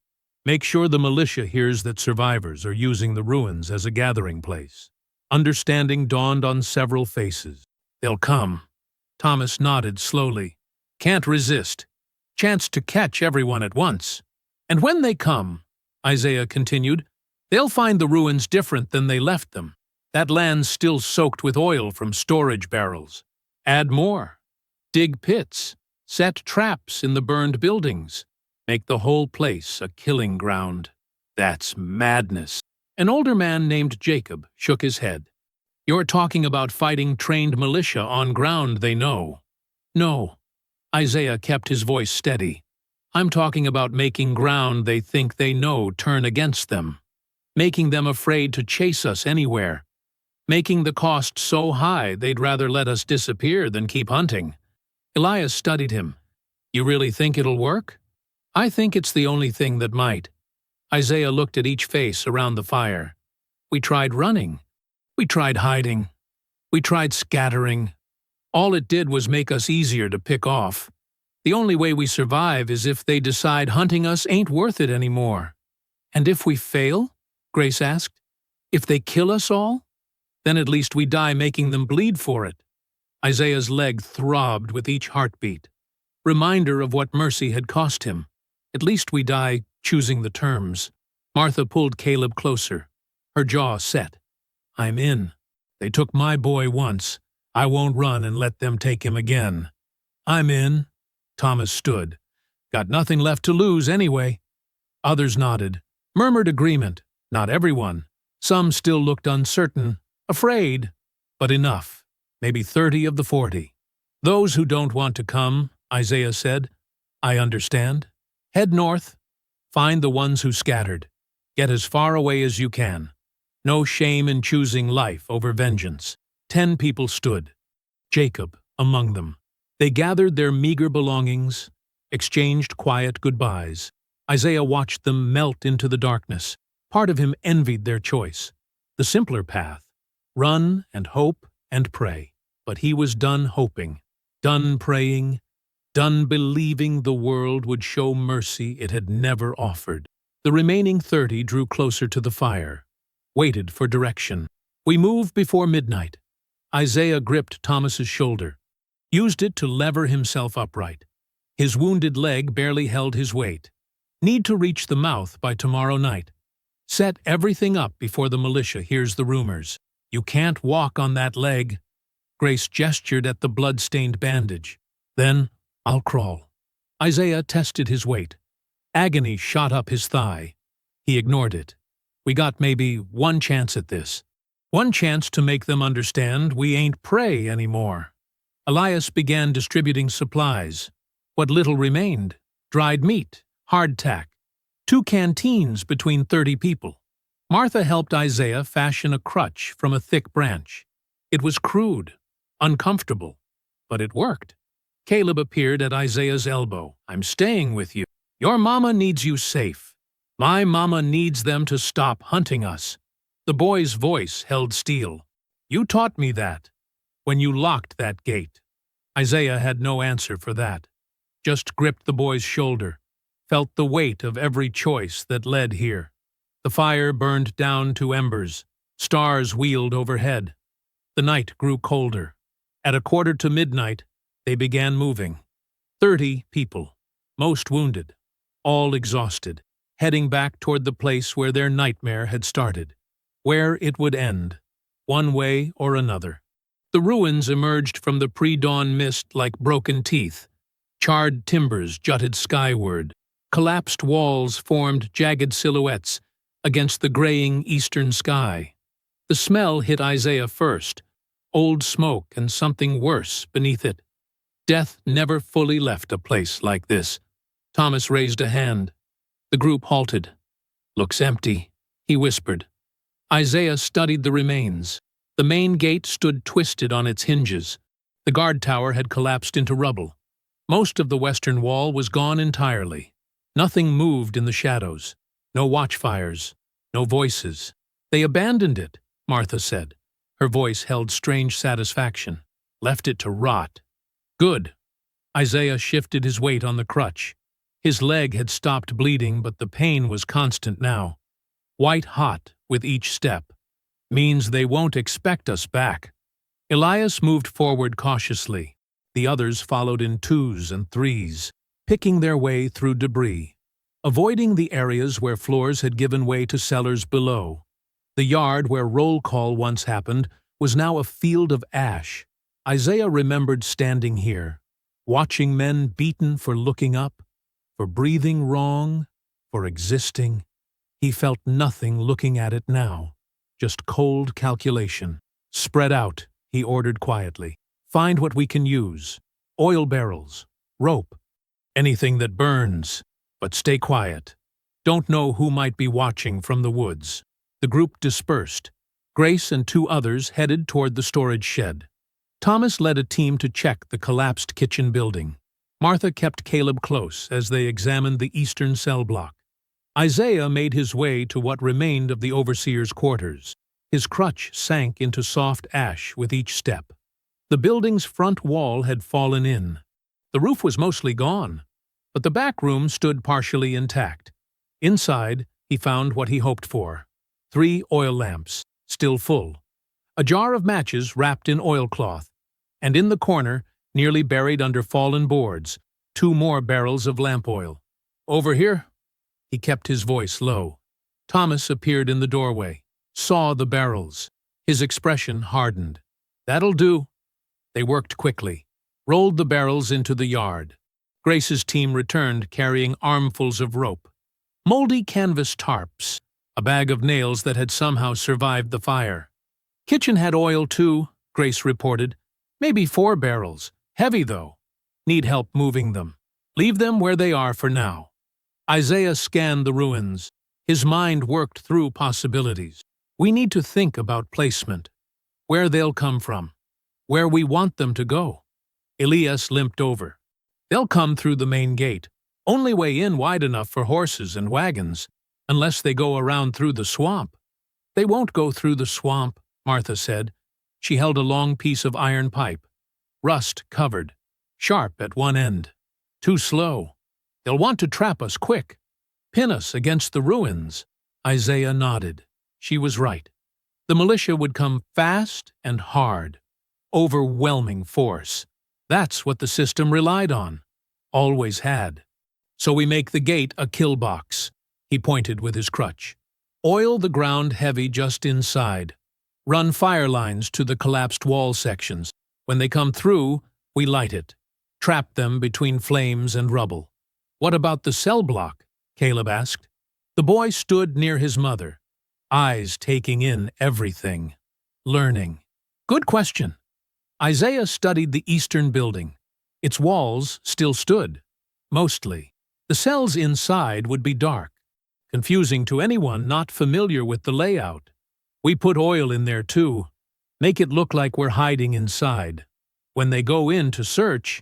Make sure the militia hears that survivors are using the ruins as a gathering place. Understanding dawned on several faces. They'll come. Thomas nodded slowly. Can't resist. Chance to catch everyone at once. And when they come, Isaiah continued, they'll find the ruins different than they left them. That land's still soaked with oil from storage barrels. Add more. Dig pits. Set traps in the burned buildings. Make the whole place a killing ground. That's madness. An older man named Jacob shook his head. You're talking about fighting trained militia on ground they know. No. Isaiah kept his voice steady. I'm talking about making ground they think they know turn against them. Making them afraid to chase us anywhere. Making the cost so high they'd rather let us disappear than keep hunting. Elias studied him. You really think it'll work? I think it's the only thing that might. Isaiah looked at each face around the fire. We tried running. We tried hiding. We tried scattering. All it did was make us easier to pick off. The only way we survive is if they decide hunting us ain't worth it anymore. And if we fail? Grace asked. If they kill us all? Then at least we die making them bleed for it. Isaiah's leg throbbed with each heartbeat. Reminder of what mercy had cost him. At least we die choosing the terms. Martha pulled Caleb closer. Her jaw set. I'm in. They took my boy once. I won't run and let them take him again. I'm in. Thomas stood. Got nothing left to lose anyway. Others nodded. Murmured agreement. Not everyone. Some still looked uncertain, afraid. But enough. Maybe 30 of the 40. Those who don't want to come, Isaiah said. I understand. Head north. Find the ones who scattered. Get as far away as you can. No shame in choosing life over vengeance. 10 people stood. Jacob among them. They gathered their meager belongings, exchanged quiet goodbyes. Isaiah watched them melt into the darkness. Part of him envied their choice. The simpler path. Run and hope and pray. But he was done hoping, done praying, done believing the world would show mercy it had never offered. The remaining 30 drew closer to the fire, waited for direction. We move before midnight. Isaiah gripped Thomas's shoulder, used it to lever himself upright. His wounded leg barely held his weight. Need to reach the mouth by tomorrow night. Set everything up before the militia hears the rumors. You can't walk on that leg. Grace gestured at the blood-stained bandage. Then, I'll crawl. Isaiah tested his weight. Agony shot up his thigh. He ignored it. We got maybe one chance at this. One chance to make them understand we ain't prey anymore. Elias began distributing supplies. What little remained. Dried meat, hardtack. 2 canteens between 30 people. Martha helped Isaiah fashion a crutch from a thick branch. It was crude, uncomfortable, but it worked. Caleb appeared at Isaiah's elbow. I'm staying with you. Your mama needs you safe. My mama needs them to stop hunting us. The boy's voice held steel. You taught me that, when you locked that gate. Isaiah had no answer for that. Just gripped the boy's shoulder, felt the weight of every choice that led here. The fire burned down to embers. Stars wheeled overhead. The night grew colder. At 1:45, they began moving. 30 people, most wounded, all exhausted, heading back toward the place where their nightmare had started, where it would end, one way or another. The ruins emerged from the pre-dawn mist like broken teeth. Charred timbers jutted skyward. Collapsed walls formed jagged silhouettes against the graying eastern sky. The smell hit Isaiah first, old smoke and something worse beneath it. Death never fully left a place like this. Thomas raised a hand. The group halted. Looks empty, he whispered. Isaiah studied the remains. The main gate stood twisted on its hinges. The guard tower had collapsed into rubble. Most of the western wall was gone entirely. Nothing moved in the shadows. No watchfires. No voices. They abandoned it, Martha said. Her voice held strange satisfaction. Left it to rot. Good. Isaiah shifted his weight on the crutch. His leg had stopped bleeding, but the pain was constant now. White hot with each step. Means they won't expect us back. Elias moved forward cautiously. The others followed in 2s and 3s, picking their way through debris, avoiding the areas where floors had given way to cellars below. The yard where roll call once happened was now a field of ash. Isaiah remembered standing here, watching men beaten for looking up, for breathing wrong, for existing. He felt nothing looking at it now, just cold calculation. Spread out, he ordered quietly. Find what we can use. Oil barrels, rope, anything that burns, but stay quiet. Don't know who might be watching from the woods. The group dispersed. Grace and 2 others headed toward the storage shed. Thomas led a team to check the collapsed kitchen building. Martha kept Caleb close as they examined the eastern cell block. Isaiah made his way to what remained of the overseer's quarters. His crutch sank into soft ash with each step. The building's front wall had fallen in. The roof was mostly gone, but the back room stood partially intact. Inside, he found what he hoped for: 3 oil lamps, still full, a jar of matches wrapped in oilcloth, and in the corner, nearly buried under fallen boards, 2 more barrels of lamp oil. "Over here?" He kept his voice low. Thomas appeared in the doorway, saw the barrels. His expression hardened. "That'll do." They worked quickly, rolled the barrels into the yard. Grace's team returned carrying armfuls of rope, moldy canvas tarps, a bag of nails that had somehow survived the fire. "Kitchen had oil too," Grace reported. "Maybe 4 barrels. Heavy, though. Need help moving them. Leave them where they are for now." Isaiah scanned the ruins. His mind worked through possibilities. "We need to think about placement. Where they'll come from. Where we want them to go." Elias limped over. "They'll come through the main gate. Only way in wide enough for horses and wagons, unless they go around through the swamp." "They won't go through the swamp," Martha said. She held a long piece of iron pipe, rust-covered, sharp at one end. "Too slow. They'll want to trap us quick, pin us against the ruins." Isaiah nodded. She was right. The militia would come fast and hard. Overwhelming force. That's what the system relied on. Always had. "So we make the gate a kill box," he pointed with his crutch. "Oil the ground heavy just inside. Run fire lines to the collapsed wall sections. When they come through, we light it. Trap them between flames and rubble." "What about the cell block?" Caleb asked. The boy stood near his mother, eyes taking in everything. Learning. "Good question." Isaiah studied the eastern building. Its walls still stood, mostly. The cells inside would be dark, confusing to anyone not familiar with the layout. "We put oil in there too. Make it look like we're hiding inside. When they go in to search—"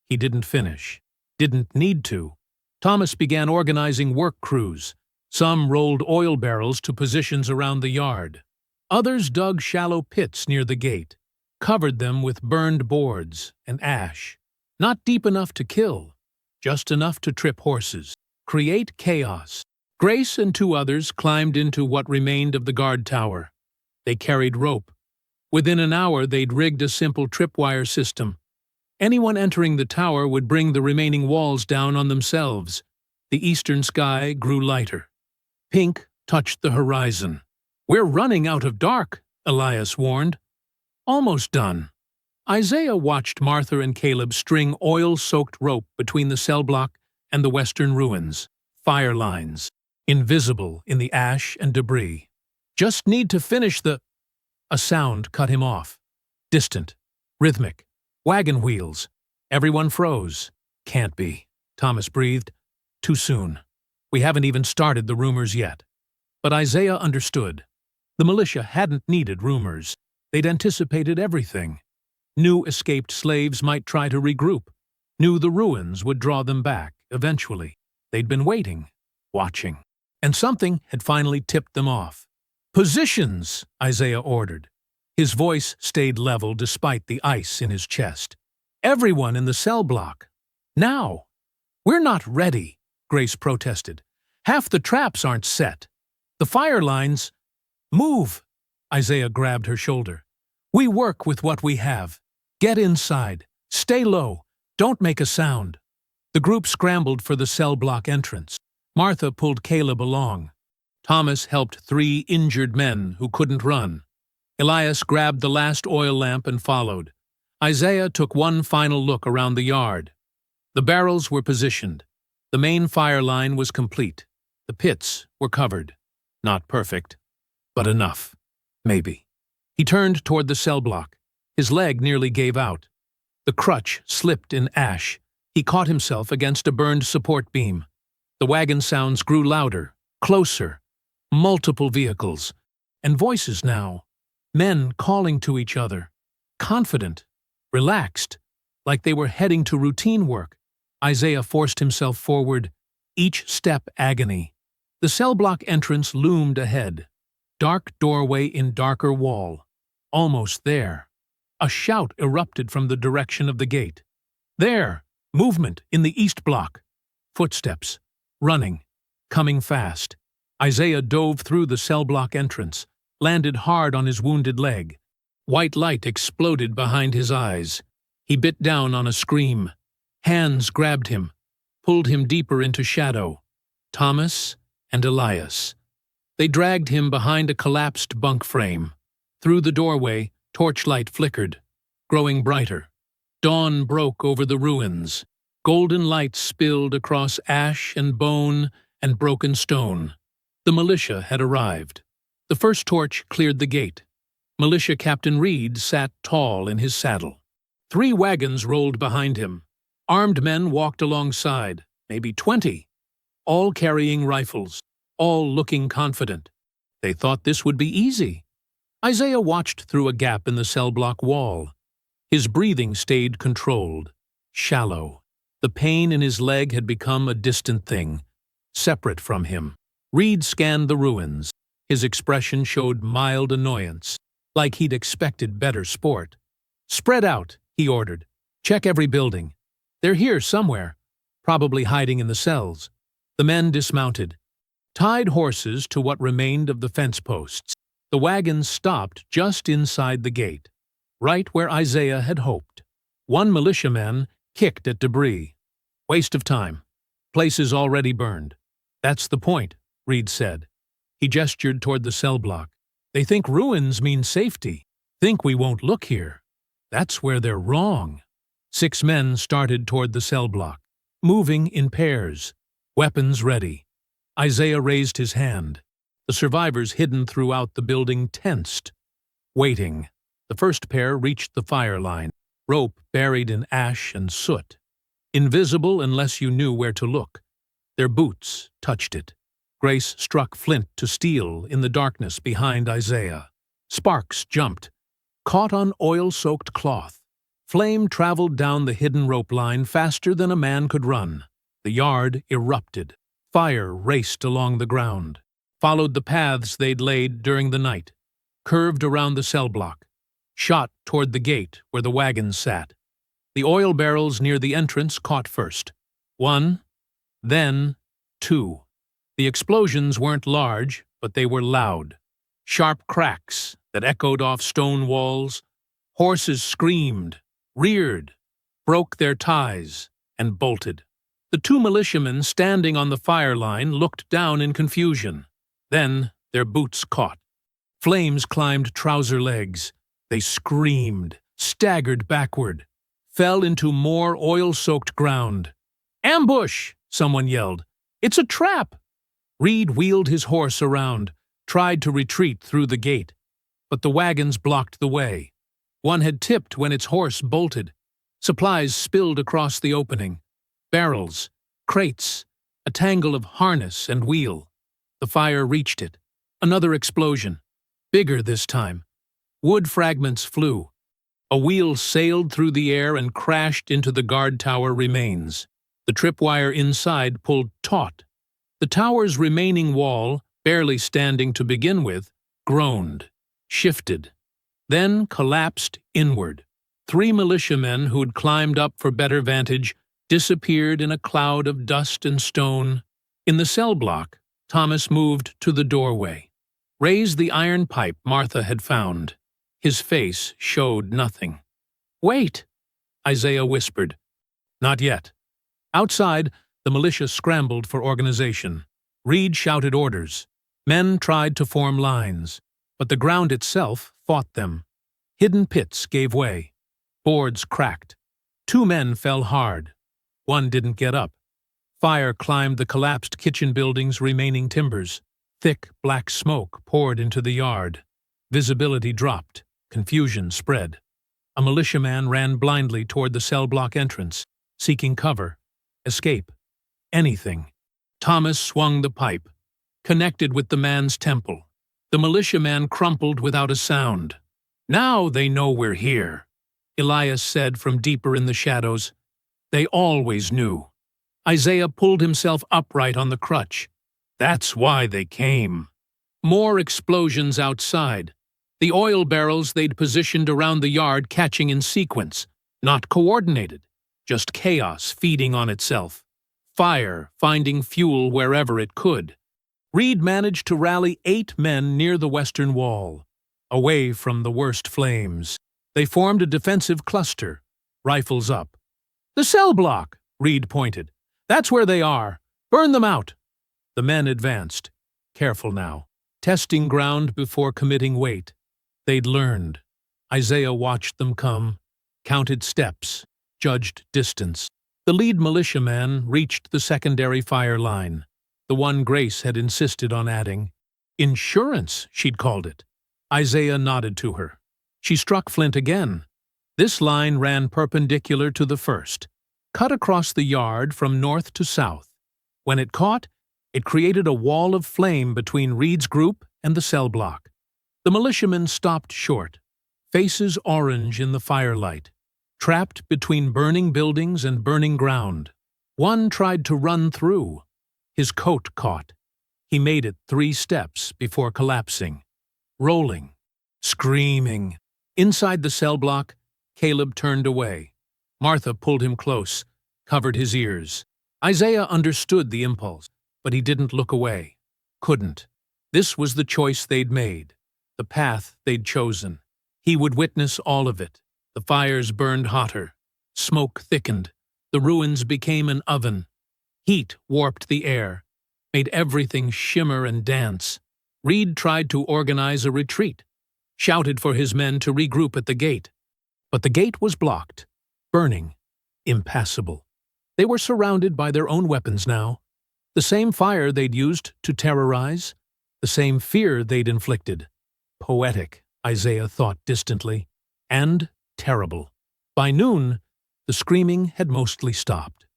He didn't finish. Didn't need to. Thomas began organizing work crews. Some rolled oil barrels to positions around the yard. Others dug shallow pits near the gate, covered them with burned boards and ash. Not deep enough to kill, just enough to trip horses, create chaos. Grace and 2 others climbed into what remained of the guard tower. They carried rope. Within an hour, they'd rigged a simple tripwire system. Anyone entering the tower would bring the remaining walls down on themselves. The eastern sky grew lighter. Pink touched the horizon. "We're running out of dark," Elias warned. "Almost done." Isaiah watched Martha and Caleb string oil-soaked rope between the cell block and the western ruins. Fire lines, invisible in the ash and debris. "Just need to finish the—" A sound cut him off. Distant, rhythmic. Wagon wheels. Everyone froze. "Can't be," Thomas breathed. "Too soon. We haven't even started the rumors yet." But Isaiah understood. The militia hadn't needed rumors. They'd anticipated everything. Knew escaped slaves might try to regroup. Knew the ruins would draw them back, eventually. They'd been waiting, watching. And something had finally tipped them off. "Positions!" Isaiah ordered. His voice stayed level despite the ice in his chest. "Everyone in the cell block. Now!" "We're not ready," Grace protested. "Half the traps aren't set. The fire lines—" "Move!" Isaiah grabbed her shoulder. "We work with what we have. Get inside. Stay low. Don't make a sound." The group scrambled for the cell block entrance. Martha pulled Caleb along. Thomas helped 3 injured men who couldn't run. Elias grabbed the last oil lamp and followed. Isaiah took one final look around the yard. The barrels were positioned. The main fire line was complete. The pits were covered. Not perfect, but enough. Maybe. He turned toward the cell block. His leg nearly gave out. The crutch slipped in ash. He caught himself against a burned support beam. The wagon sounds grew louder, closer. Multiple vehicles. And voices now. Men calling to each other. Confident. Relaxed. Like they were heading to routine work. Isaiah forced himself forward. Each step agony. The cell block entrance loomed ahead. Dark doorway in darker wall. Almost there. A shout erupted from the direction of the gate. There! Movement in the east block. Footsteps. Running. Coming fast. Isaiah dove through the cell block entrance, landed hard on his wounded leg. White light exploded behind his eyes. He bit down on a scream. Hands grabbed him, pulled him deeper into shadow. Thomas and Elias. They dragged him behind a collapsed bunk frame. Through the doorway, torchlight flickered, growing brighter. Dawn broke over the ruins. Golden light spilled across ash and bone and broken stone. The militia had arrived. The first torch cleared the gate. Militia Captain Reed sat tall in his saddle. 3 wagons rolled behind him. Armed men walked alongside, maybe 20, all carrying rifles, all looking confident. They thought this would be easy. Isaiah watched through a gap in the cell block wall. His breathing stayed controlled, shallow. The pain in his leg had become a distant thing, separate from him. Reed scanned the ruins. His expression showed mild annoyance, like he'd expected better sport. "Spread out," he ordered. "Check every building. They're here somewhere, probably hiding in the cells." The men dismounted, tied horses to what remained of the fence posts. The wagons stopped just inside the gate, right where Isaiah had hoped. One militiaman kicked at debris. "Waste of time. Place is already burned." "That's the point," Reed said. He gestured toward the cell block. "They think ruins mean safety. Think we won't look here. That's where they're wrong." 6 men started toward the cell block, moving in pairs, weapons ready. Isaiah raised his hand. The survivors hidden throughout the building tensed, waiting. The first pair reached the fire line, rope buried in ash and soot. Invisible unless you knew where to look. Their boots touched it. Grace struck flint to steel in the darkness behind Isaiah. Sparks jumped, caught on oil-soaked cloth. Flame traveled down the hidden rope line faster than a man could run. The yard erupted. Fire raced along the ground, followed the paths they'd laid during the night, curved around the cell block, shot toward the gate where the wagons sat. The oil barrels near the entrance caught first. 1, then 2. The explosions weren't large, but they were loud. Sharp cracks that echoed off stone walls. Horses screamed, reared, broke their ties, and bolted. The 2 militiamen standing on the fire line looked down in confusion. Then their boots caught. Flames climbed trouser legs. They screamed, staggered backward, fell into more oil-soaked ground. "Ambush!" someone yelled. "It's a trap!" Reed wheeled his horse around, tried to retreat through the gate, but the wagons blocked the way. One had tipped when its horse bolted. Supplies spilled across the opening. Barrels, crates, a tangle of harness and wheel. The fire reached it. Another explosion. Bigger this time. Wood fragments flew. A wheel sailed through the air and crashed into the guard tower remains. The tripwire inside pulled taut. The tower's remaining wall, barely standing to begin with, groaned, shifted, then collapsed inward. 3 militiamen who'd climbed up for better vantage disappeared in a cloud of dust and stone. In the cell block, Thomas moved to the doorway, raised the iron pipe Martha had found. His face showed nothing. "Wait," Isaiah whispered. "Not yet." Outside, the militia scrambled for organization. Reed shouted orders. Men tried to form lines, but the ground itself fought them. Hidden pits gave way. Boards cracked. 2 men fell hard. One didn't get up. Fire climbed the collapsed kitchen building's remaining timbers. Thick, black smoke poured into the yard. Visibility dropped. Confusion spread. A militiaman ran blindly toward the cell block entrance, seeking cover, escape, anything. Thomas swung the pipe, connected with the man's temple. The militiaman crumpled without a sound. "Now they know we're here," Elias said from deeper in the shadows. "They always knew." Isaiah pulled himself upright on the crutch. "That's why they came." More explosions outside. The oil barrels they'd positioned around the yard catching in sequence, not coordinated, just chaos feeding on itself. Fire finding fuel wherever it could. Reed managed to rally 8 men near the western wall, away from the worst flames. They formed a defensive cluster, rifles up. "The cell block," Reed pointed. "That's where they are. Burn them out." The men advanced, careful now, testing ground before committing weight. They'd learned. Isaiah watched them come, counted steps, judged distance. The lead militiaman reached the secondary fire line, the one Grace had insisted on adding. Insurance, she'd called it. Isaiah nodded to her. She struck flint again. This line ran perpendicular to the first, cut across the yard from north to south. When it caught, it created a wall of flame between Reed's group and the cell block. The militiamen stopped short, faces orange in the firelight, trapped between burning buildings and burning ground. One tried to run through. His coat caught. He made it 3 steps before collapsing, rolling, screaming. Inside the cell block, Caleb turned away. Martha pulled him close, covered his ears. Isaiah understood the impulse, but he didn't look away. Couldn't. This was the choice they'd made, the path they'd chosen. He would witness all of it. The fires burned hotter. Smoke thickened. The ruins became an oven. Heat warped the air, made everything shimmer and dance. Reed tried to organize a retreat, shouted for his men to regroup at the gate. But the gate was blocked, burning, impassable. They were surrounded by their own weapons now. The same fire they'd used to terrorize, the same fear they'd inflicted. Poetic, Isaiah thought distantly, and terrible. By noon, the screaming had mostly stopped.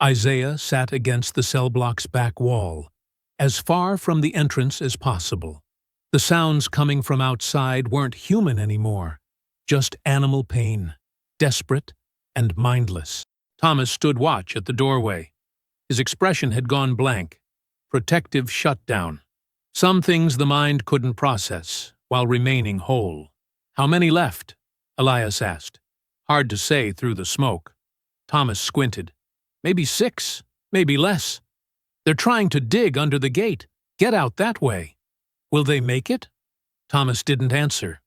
Isaiah sat against the cell block's back wall, as far from the entrance as possible. The sounds coming from outside weren't human anymore, just animal pain, desperate and mindless. Thomas stood watch at the doorway. His expression had gone blank, protective shutdown. Some things the mind couldn't process, while remaining whole. "How many left?" Elias asked. Hard to say through the smoke. Thomas squinted. "Maybe 6, maybe less. They're trying to dig under the gate, get out that way. Will they make it?" Thomas didn't answer.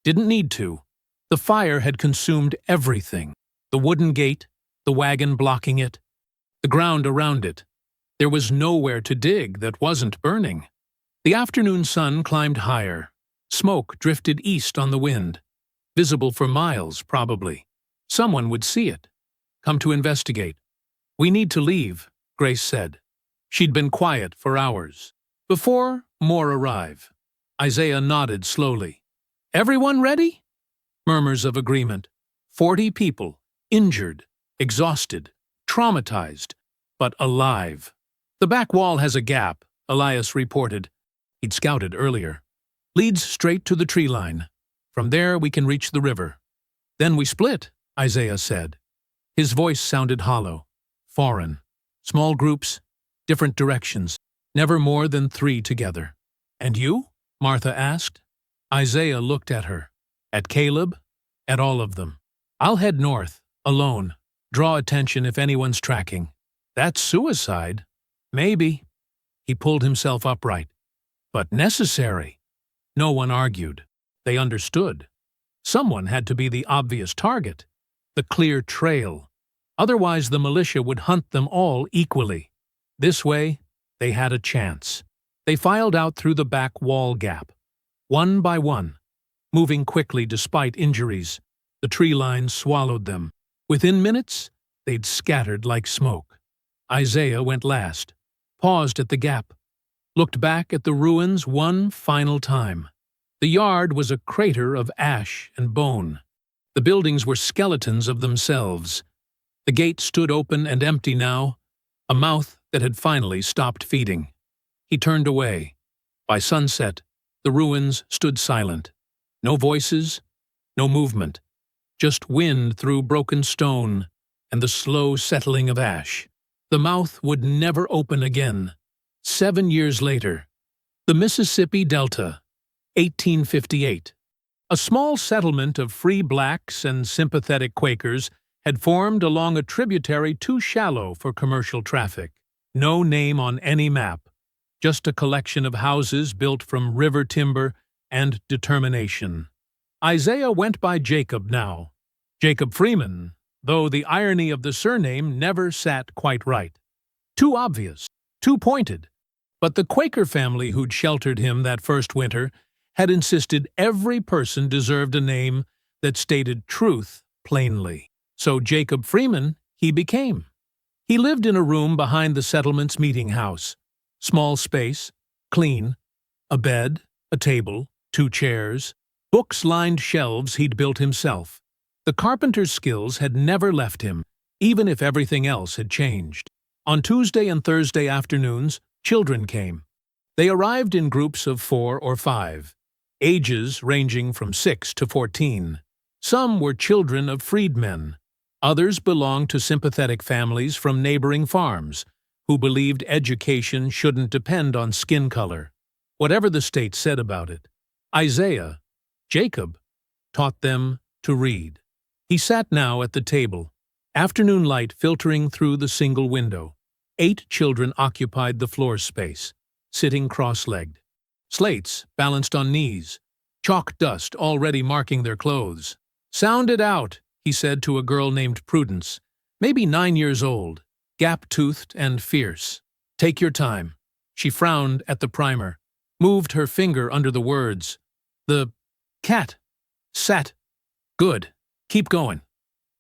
Didn't need to. The fire had consumed everything. The wooden gate, the wagon blocking it, the ground around it. There was nowhere to dig that wasn't burning. The afternoon sun climbed higher. Smoke drifted east on the wind. Visible for miles, probably. Someone would see it. Come to investigate. "We need to leave," Grace said. She'd been quiet for hours. Before more arrive. Isaiah nodded slowly. "Everyone ready?" Murmurs of agreement. 40 people, injured, exhausted, traumatized, but alive. "The back wall has a gap," Elias reported. He'd scouted earlier. "Leads straight to the tree line. From there we can reach the river." "Then we split," Isaiah said. His voice sounded hollow, foreign. Small groups, different directions, never more than 3 together. "And you?" Martha asked. Isaiah looked at her, at Caleb, at all of them. "I'll head north, alone. Draw attention if anyone's tracking." "That's suicide." "Maybe." He pulled himself upright. "But necessary." No one argued. They understood. Someone had to be the obvious target, the clear trail. Otherwise the militia would hunt them all equally. This way, they had a chance. They filed out through the back wall gap, one by one, moving quickly despite injuries. The tree line swallowed them. Within minutes, they'd scattered like smoke. Isaiah went last, paused at the gap, looked back at the ruins one final time. The yard was a crater of ash and bone. The buildings were skeletons of themselves. The gate stood open and empty now, a mouth that had finally stopped feeding. He turned away. By sunset, the ruins stood silent. No voices, no movement, just wind through broken stone and the slow settling of ash. The mouth would never open again. 7 years later, the Mississippi Delta, 1858. A small settlement of free blacks and sympathetic Quakers had formed along a tributary too shallow for commercial traffic. No name on any map, just a collection of houses built from river timber and determination. Isaiah went by Jacob now. Jacob Freeman, though the irony of the surname never sat quite right. Too obvious, too pointed. But the Quaker family who'd sheltered him that first winter had insisted every person deserved a name that stated truth plainly. So Jacob Freeman he became. He lived in a room behind the settlement's meeting house. Small space, clean, a bed, a table, 2 chairs, books-lined shelves he'd built himself. The carpenter's skills had never left him, even if everything else had changed. On Tuesday and Thursday afternoons, children came. They arrived in groups of 4 or 5, ages ranging from 6 to 14. Some were children of freedmen. Others belonged to sympathetic families from neighboring farms who believed education shouldn't depend on skin color. Whatever the state said about it, Isaiah, Jacob, taught them to read. He sat now at the table, afternoon light filtering through the single window. 8 children occupied the floor space, sitting cross-legged. Slates balanced on knees, chalk dust already marking their clothes. "Sound it out," he said to a girl named Prudence, maybe 9 years old, gap-toothed and fierce. "Take your time." She frowned at the primer, moved her finger under the words. "The cat sat. Good. Keep going.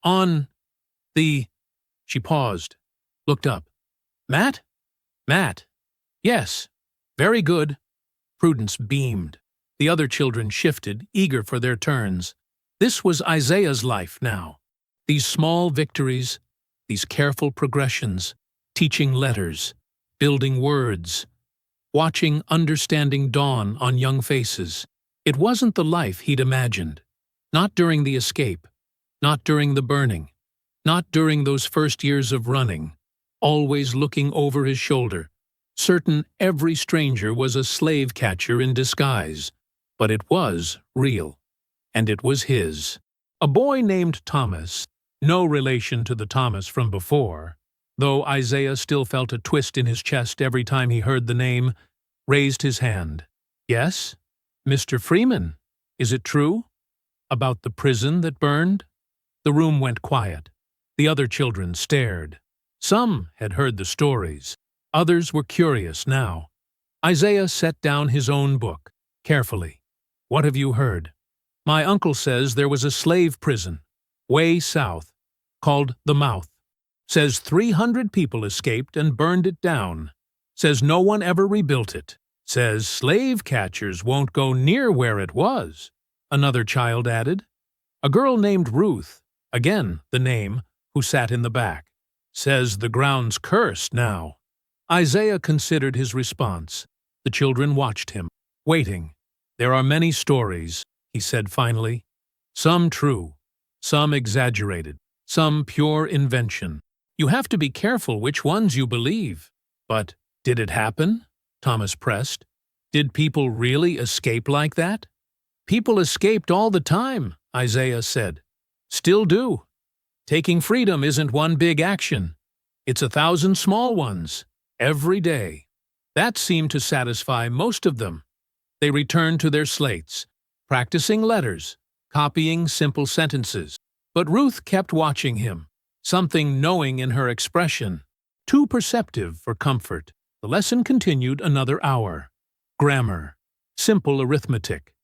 On the..." She paused, looked up. "Matt? Matt. Yes. Very good." Prudence beamed. The other children shifted, eager for their turns. This was Isaiah's life now. These small victories, these careful progressions, teaching letters, building words, watching understanding dawn on young faces. It wasn't the life he'd imagined. Not during the escape, not during the burning, not during those first years of running, always looking over his shoulder, certain every stranger was a slave catcher in disguise. But it was real, and it was his. A boy named Thomas, no relation to the Thomas from before, though Isaiah still felt a twist in his chest every time he heard the name, raised his hand. "Yes? Mr. Freeman, is it true? About the prison that burned?" The room went quiet. The other children stared. Some had heard the stories. Others were curious now. Isaiah set down his own book, carefully. "What have you heard?" "My uncle says there was a slave prison, way south, called the Mouth. Says 300 people escaped and burned it down. Says no one ever rebuilt it. Says slave catchers won't go near where it was," another child added. A girl named Ruth, again the name, who sat in the back. "Says the ground's cursed now." Isaiah considered his response. The children watched him, waiting. "There are many stories," he said finally. "Some true, some exaggerated, some pure invention. You have to be careful which ones you believe." "But did it happen?" Thomas pressed. "Did people really escape like that?" "People escaped all the time," Isaiah said. "Still do. Taking freedom isn't one big action. It's 1,000 small ones, every day." That seemed to satisfy most of them. They returned to their slates, practicing letters, copying simple sentences. But Ruth kept watching him, something knowing in her expression, too perceptive for comfort. The lesson continued another hour. Grammar, simple arithmetic,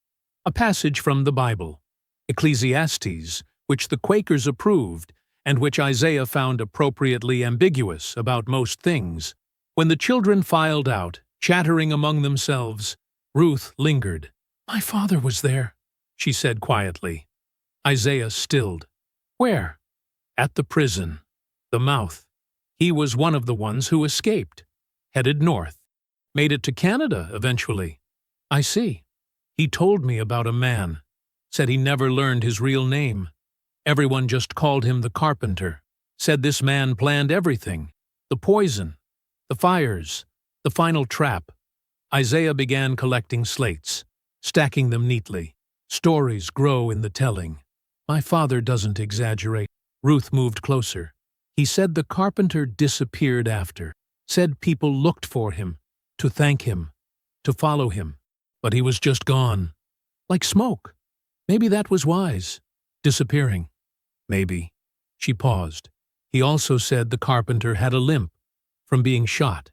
a passage from the Bible, Ecclesiastes, which the Quakers approved and which Isaiah found appropriately ambiguous about most things. When the children filed out, chattering among themselves, Ruth lingered. "My father was there," she said quietly. Isaiah stilled. "Where?" "At the prison. The Mouth. He was one of the ones who escaped. Headed north. Made it to Canada eventually." "I see. He told me about a man. Said he never learned his real name. Everyone just called him the carpenter. Said this man planned everything. The poison, the fires, the final trap." Isaiah began collecting slates, stacking them neatly. Stories grow in the telling. My father doesn't exaggerate. Ruth moved closer. He said the carpenter disappeared after. Said people looked for him, to thank him, to follow him. But he was just gone. Like smoke. Maybe that was wise. Disappearing. Maybe. She paused. He also said the carpenter had a limp from being shot,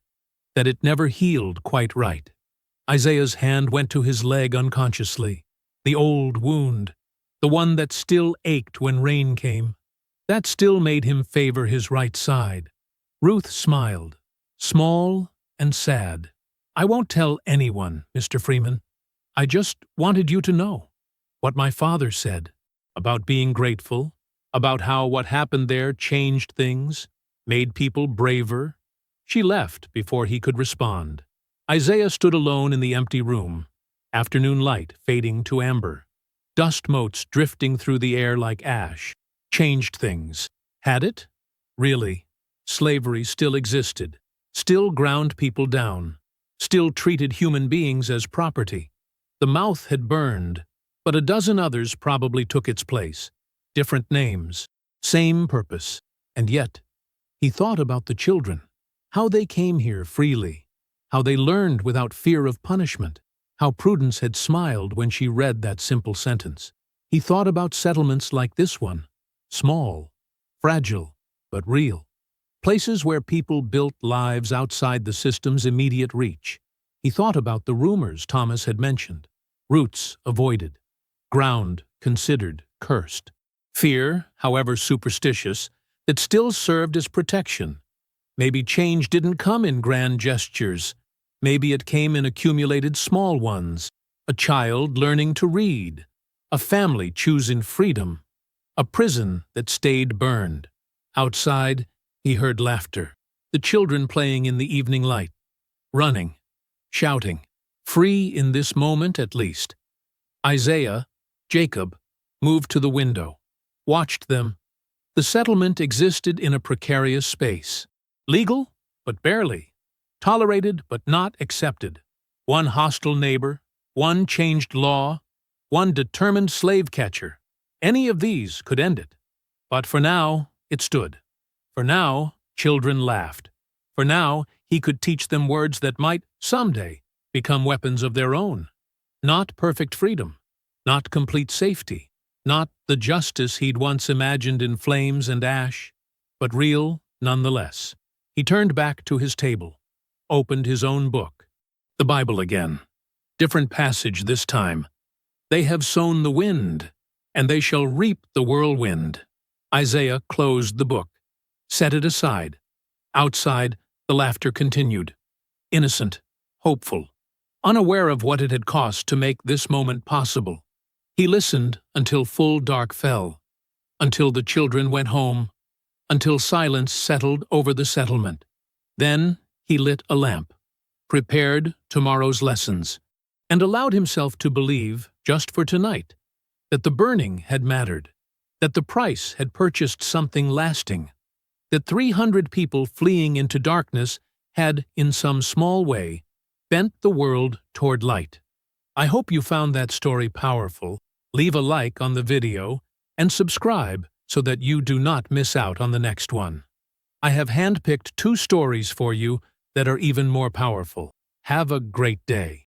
that it never healed quite right. Isaiah's hand went to his leg unconsciously. The old wound, the one that still ached when rain came. That still made him favor his right side. Ruth smiled, small and sad. I won't tell anyone, Mr. Freeman. I just wanted you to know what my father said about being grateful, about how what happened there changed things, made people braver. She left before he could respond. Isaiah stood alone in the empty room, afternoon light fading to amber. Dust motes drifting through the air like ash. Changed things. Had it? Really? Slavery still existed, still ground people down, still treated human beings as property. The mouth had burned, but a dozen others probably took its place. Different names, same purpose. And yet, he thought about the children, how they came here freely, how they learned without fear of punishment, how Prudence had smiled when she read that simple sentence. He thought about settlements like this one, small, fragile, but real. Places where people built lives outside the system's immediate reach. He thought about the rumors Thomas had mentioned. Roots avoided. Ground considered cursed. Fear, however superstitious, that still served as protection. Maybe change didn't come in grand gestures. Maybe it came in accumulated small ones. A child learning to read. A family choosing freedom. A prison that stayed burned. Outside, he heard laughter. The children playing in the evening light. Running. Shouting. Free in this moment at least. Isaiah, Jacob, moved to the window. Watched them. The settlement existed in a precarious space. Legal, but barely. Tolerated, but not accepted. One hostile neighbor, one changed law, one determined slave catcher. Any of these could end it. But for now, it stood. For now, children laughed. For now, he could teach them words that might, someday, become weapons of their own. Not perfect freedom. Not complete safety. Not the justice he'd once imagined in flames and ash, but real nonetheless. He turned back to his table, opened his own book, the Bible again. Different passage this time. They have sown the wind, and they shall reap the whirlwind. Isaiah closed the book, set it aside. Outside, the laughter continued. Innocent, hopeful, unaware of what it had cost to make this moment possible. He listened until full dark fell, until the children went home, until silence settled over the settlement. Then he lit a lamp, prepared tomorrow's lessons, and allowed himself to believe, just for tonight, that the burning had mattered, that the price had purchased something lasting, that 300 people fleeing into darkness had, in some small way, bent the world toward light. I hope you found that story powerful. Leave a like on the video and subscribe so that you do not miss out on the next one. I have handpicked 2 stories for you that are even more powerful. Have a great day.